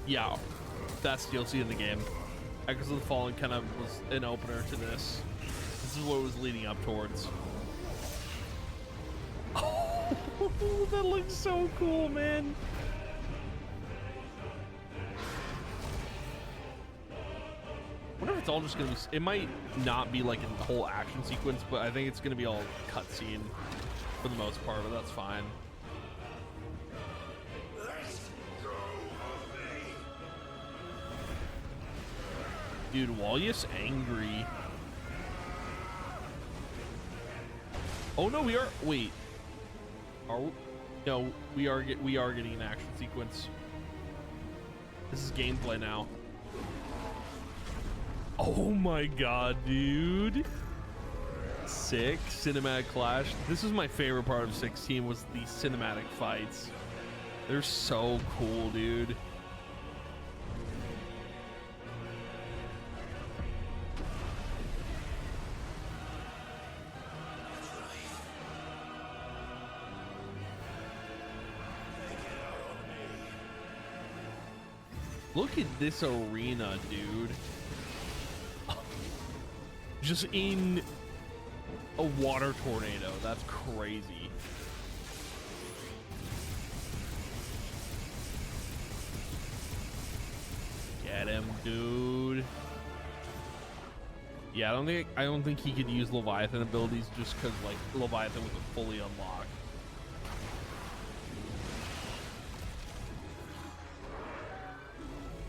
Yeah, best DLC in the game. Echoes of the Fallen kind of was an opener to this. This is what it was leading up towards. Oh, that looks so cool, man. I wonder if it's all just gonna be. It might not be like a whole action sequence, but I think it's gonna be all cutscene for the most part. But that's fine. Dude, Walyus angry. Oh no, we are. Wait. Are we? No, we are getting an action sequence. This is gameplay now. Oh my god, dude. Sick cinematic clash. This is my favorite part of 16 was the cinematic fights. They're so cool, dude. Look at this arena, dude. Just in a water tornado. That's crazy. Get him, dude. Yeah, I don't think he could use Leviathan abilities just because like Leviathan wasn't fully unlocked.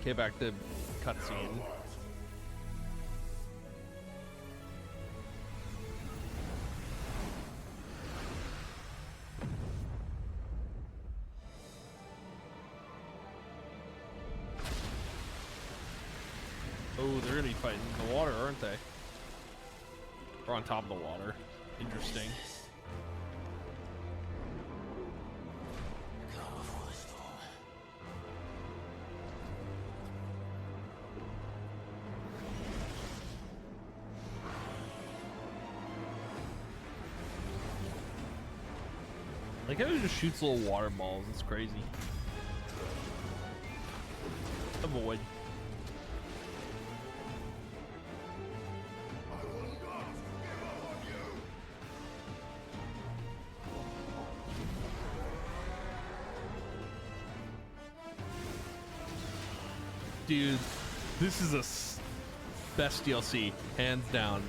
Okay, back to cutscene. Oh, they're gonna be fighting in the water, aren't they? Or on top of the water. Interesting. Like how he just shoots little water balls. It's crazy. Avoid. Dude, this is a best DLC, hands down.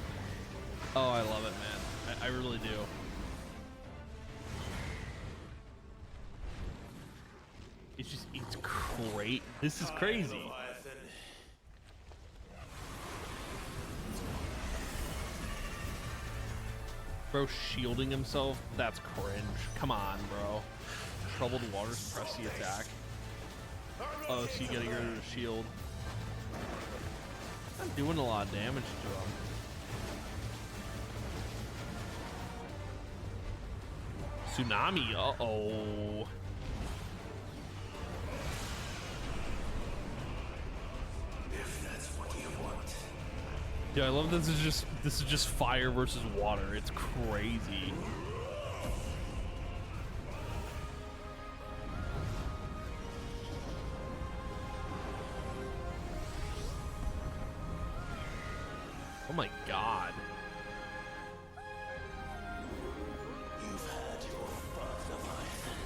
Oh, I love it, man. I really do. It's just, it's great. This is crazy. Bro shielding himself? That's cringe. Come on, bro. Troubled water suppress the attack. Oh, so you gotta get rid of the shield. I'm doing a lot of damage to him. Tsunami, uh-oh. If that's what you want. Yeah, I love this is just fire versus water. It's crazy. Oh my god. You've had your fun, Leviathan.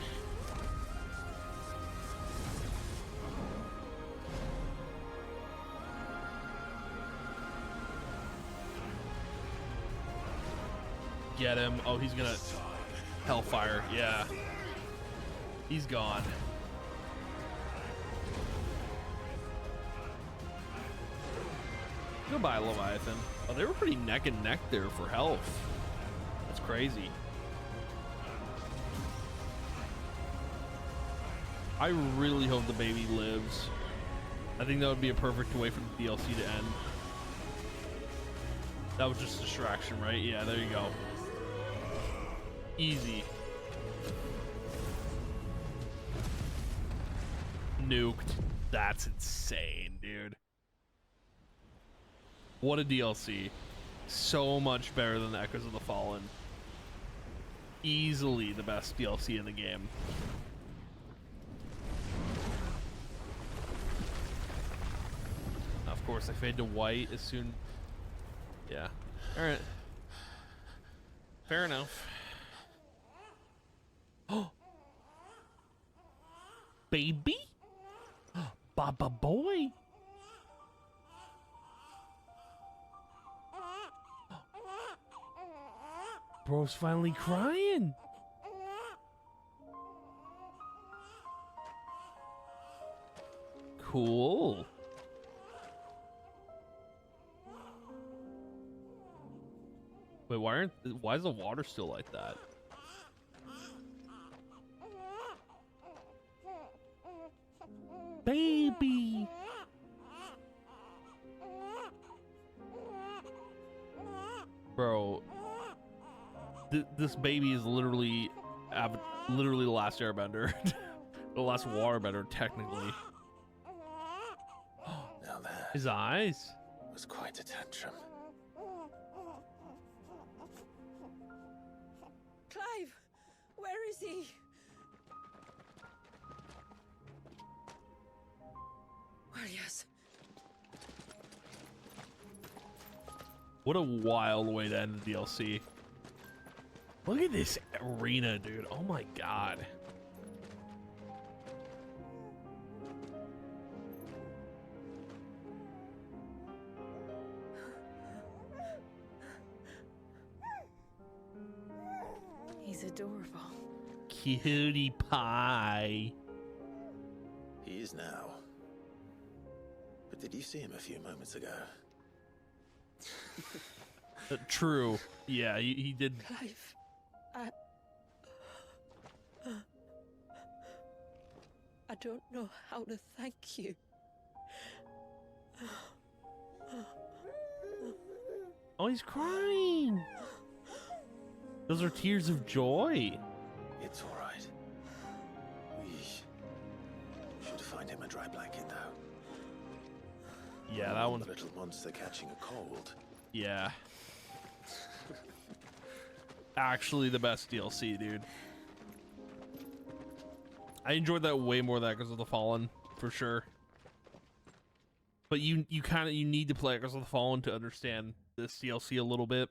Get him. Oh, he's gonna Hellfire. Yeah. He's gone. Goodbye, Leviathan. Oh, they were pretty neck and neck there for health. That's crazy. I really hope the baby lives. I think that would be a perfect way for the DLC to end. That was just a distraction, right? Yeah, there you go. Easy. Nuked. That's insane, dude. What a DLC. So much better than the Echoes of the Fallen. Easily the best DLC in the game. Of course, I fade to white as soon. Yeah. All right. Fair enough. Oh, baby, Baba boy. Bro's finally crying. Cool. Wait, why is the water still like that? Baby. Bro, this baby is literally the last airbender. The last waterbender, technically. Now that his eyes was quite a tantrum. Clive, where is he? Well, yes. What a wild way to end the DLC. Look at this arena, dude. Oh my god. He's adorable. Cutie pie. He is now. But did you see him a few moments ago? True. Yeah, he did. Clive, I don't know how to thank you. Oh, he's crying. Those are tears of joy. It's all right. We should find him a dry blanket, though. Yeah, that one's the little monster catching a cold. Yeah. Actually the best DLC, dude. I enjoyed that way more than Echoes of the Fallen, for sure. But you need to play Echoes of the Fallen to understand this DLC a little bit.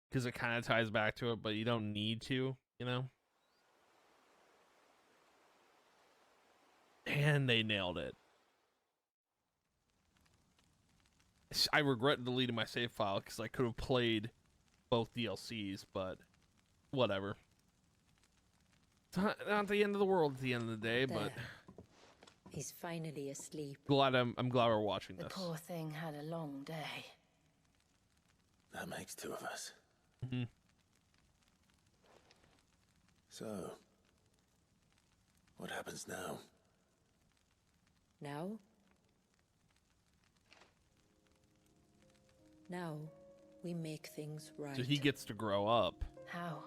Because it kind of ties back to it, but you don't need to, you know? And they nailed it. I regret deleting my save file because I could have played both DLCs, but whatever. It's not the end of the world at the end of the day, but he's finally asleep. I'm glad we're watching The this. poor thing had a long day. That makes two of us. Mm-hmm. So, what happens now? Now? Now, we make things right. So he gets to grow up. How?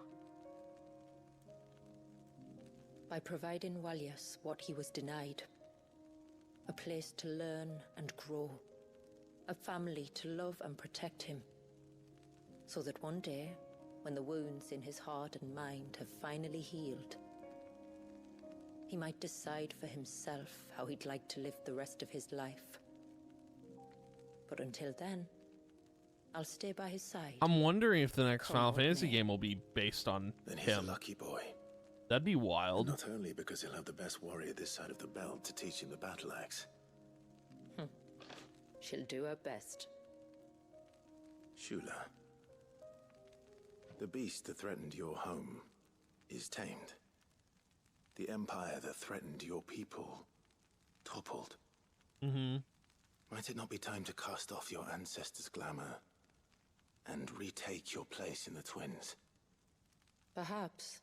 By providing Walyas what he was denied. A place to learn and grow. A family to love and protect him. So that one day, when the wounds in his heart and mind have finally healed, he might decide for himself how he'd like to live the rest of his life. But until then, I'll stay by his side. I'm wondering if the next Final Come Fantasy with me. game will be based on Then he's him. a lucky boy. That'd be wild. Not only because he'll have the best warrior this side of the belt to teach him the battle axe. She'll do her best. Shula. The beast that threatened your home is tamed. The empire that threatened your people toppled. Mm-hmm. Might it not be time to cast off your ancestors' glamour and retake your place in the Twins? Perhaps.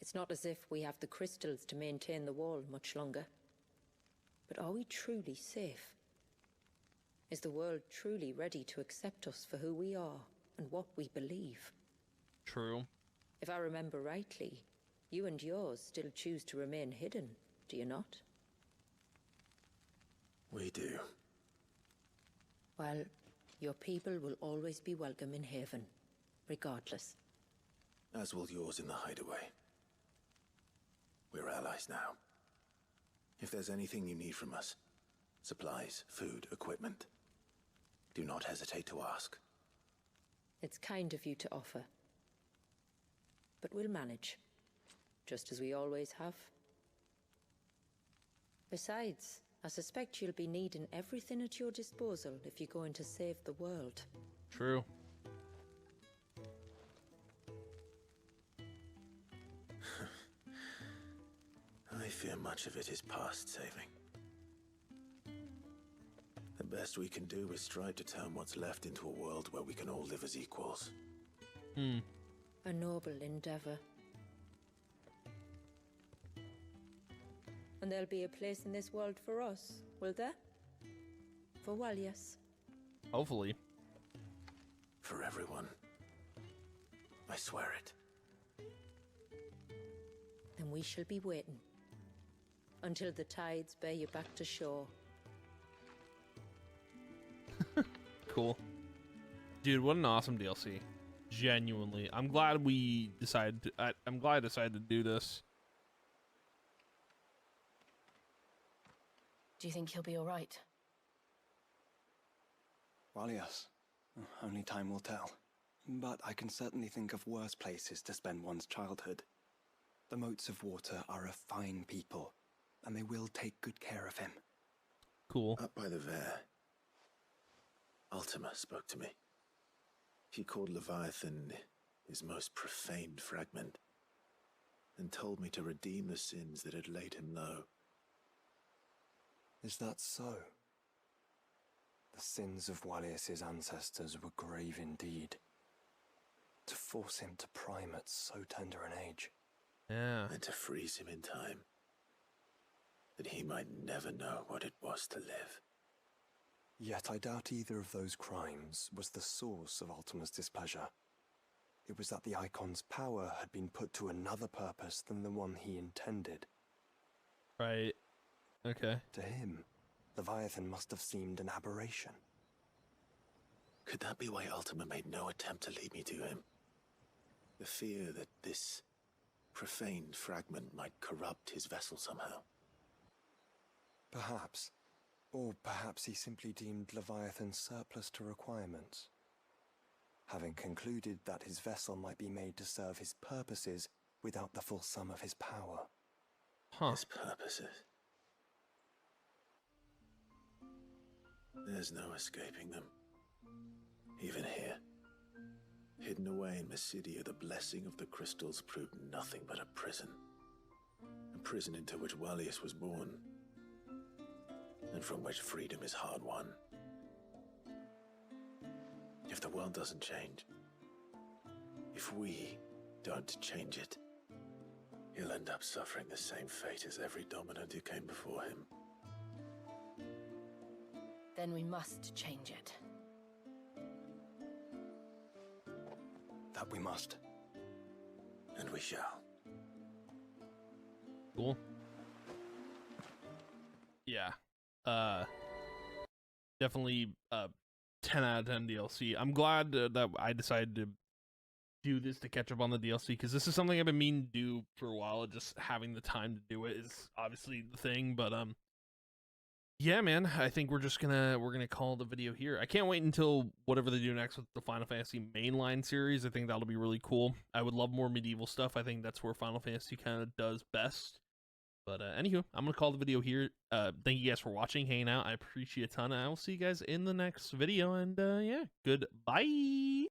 It's not as if we have the crystals to maintain the wall much longer. But are we truly safe? Is the world truly ready to accept us for who we are and what we believe? True. If I remember rightly, you and yours still choose to remain hidden, do you not? We do. Well, Your people will always be welcome in Haven, regardless. As will yours in the hideaway. We're allies now. If there's anything you need from us, supplies, food, equipment, do not hesitate to ask. It's kind of you to offer. But we'll manage, just as we always have. Besides, I suspect you'll be needing everything at your disposal if you're going to save the world. True. I fear much of it is past saving. The best we can do is strive to turn what's left into a world where we can all live as equals. A noble endeavor. And there'll be a place in this world for us, will there? For Walias. Hopefully. For everyone. I swear it. Then we shall be waiting. Until the tides bear you back to shore. Cool. Dude, what an awesome DLC. Genuinely. I'm glad we decided to, I'm glad I decided to do this. Do you think he'll be all right? Well, yes. Only time will tell. But I can certainly think of worse places to spend one's childhood. The Moats of Water are a fine people, and they will take good care of him. Cool. Up by the Vare, Ultima spoke to me. She called Leviathan his most profaned fragment, and told me to redeem the sins that had laid him low. Is that so? The sins of Walias's ancestors were grave indeed. To force him to prime at so tender an age. Yeah. And to freeze him in time, that he might never know what it was to live. Yet I doubt either of those crimes was the source of Ultima's displeasure. It was that the Icon's power had been put to another purpose than the one he intended. Right. Okay. To him, Leviathan must have seemed an aberration. Could that be why Ultima made no attempt to lead me to him? The fear that this profaned fragment might corrupt his vessel somehow. Perhaps. Or perhaps he simply deemed Leviathan surplus to requirements. Having concluded that his vessel might be made to serve his purposes without the full sum of his power. His purposes? There's no escaping them. Even here. Hidden away in Mysidia, the blessing of the crystals proved nothing but a prison. A prison into which Walias was born, and from which freedom is hard won. If the world doesn't change, if we don't change it, he'll end up suffering the same fate as every dominant who came before him. Then we must change it. That we must. And we shall. Cool. Yeah. Definitely 10 out of 10 DLC. I'm glad that I decided to do this to catch up on the DLC, because this is something I've been meaning to do for a while. Just having the time to do it is obviously the thing, but yeah, man, I think we're gonna call the video here. I can't wait until whatever they do next with the Final Fantasy mainline series. I think that'll be really cool. I would love more medieval stuff. I think that's where Final Fantasy kind of does best. But anywho, I'm gonna call the video here. Thank you guys for watching, hanging out. I appreciate it a ton. I will see you guys in the next video, and yeah, goodbye.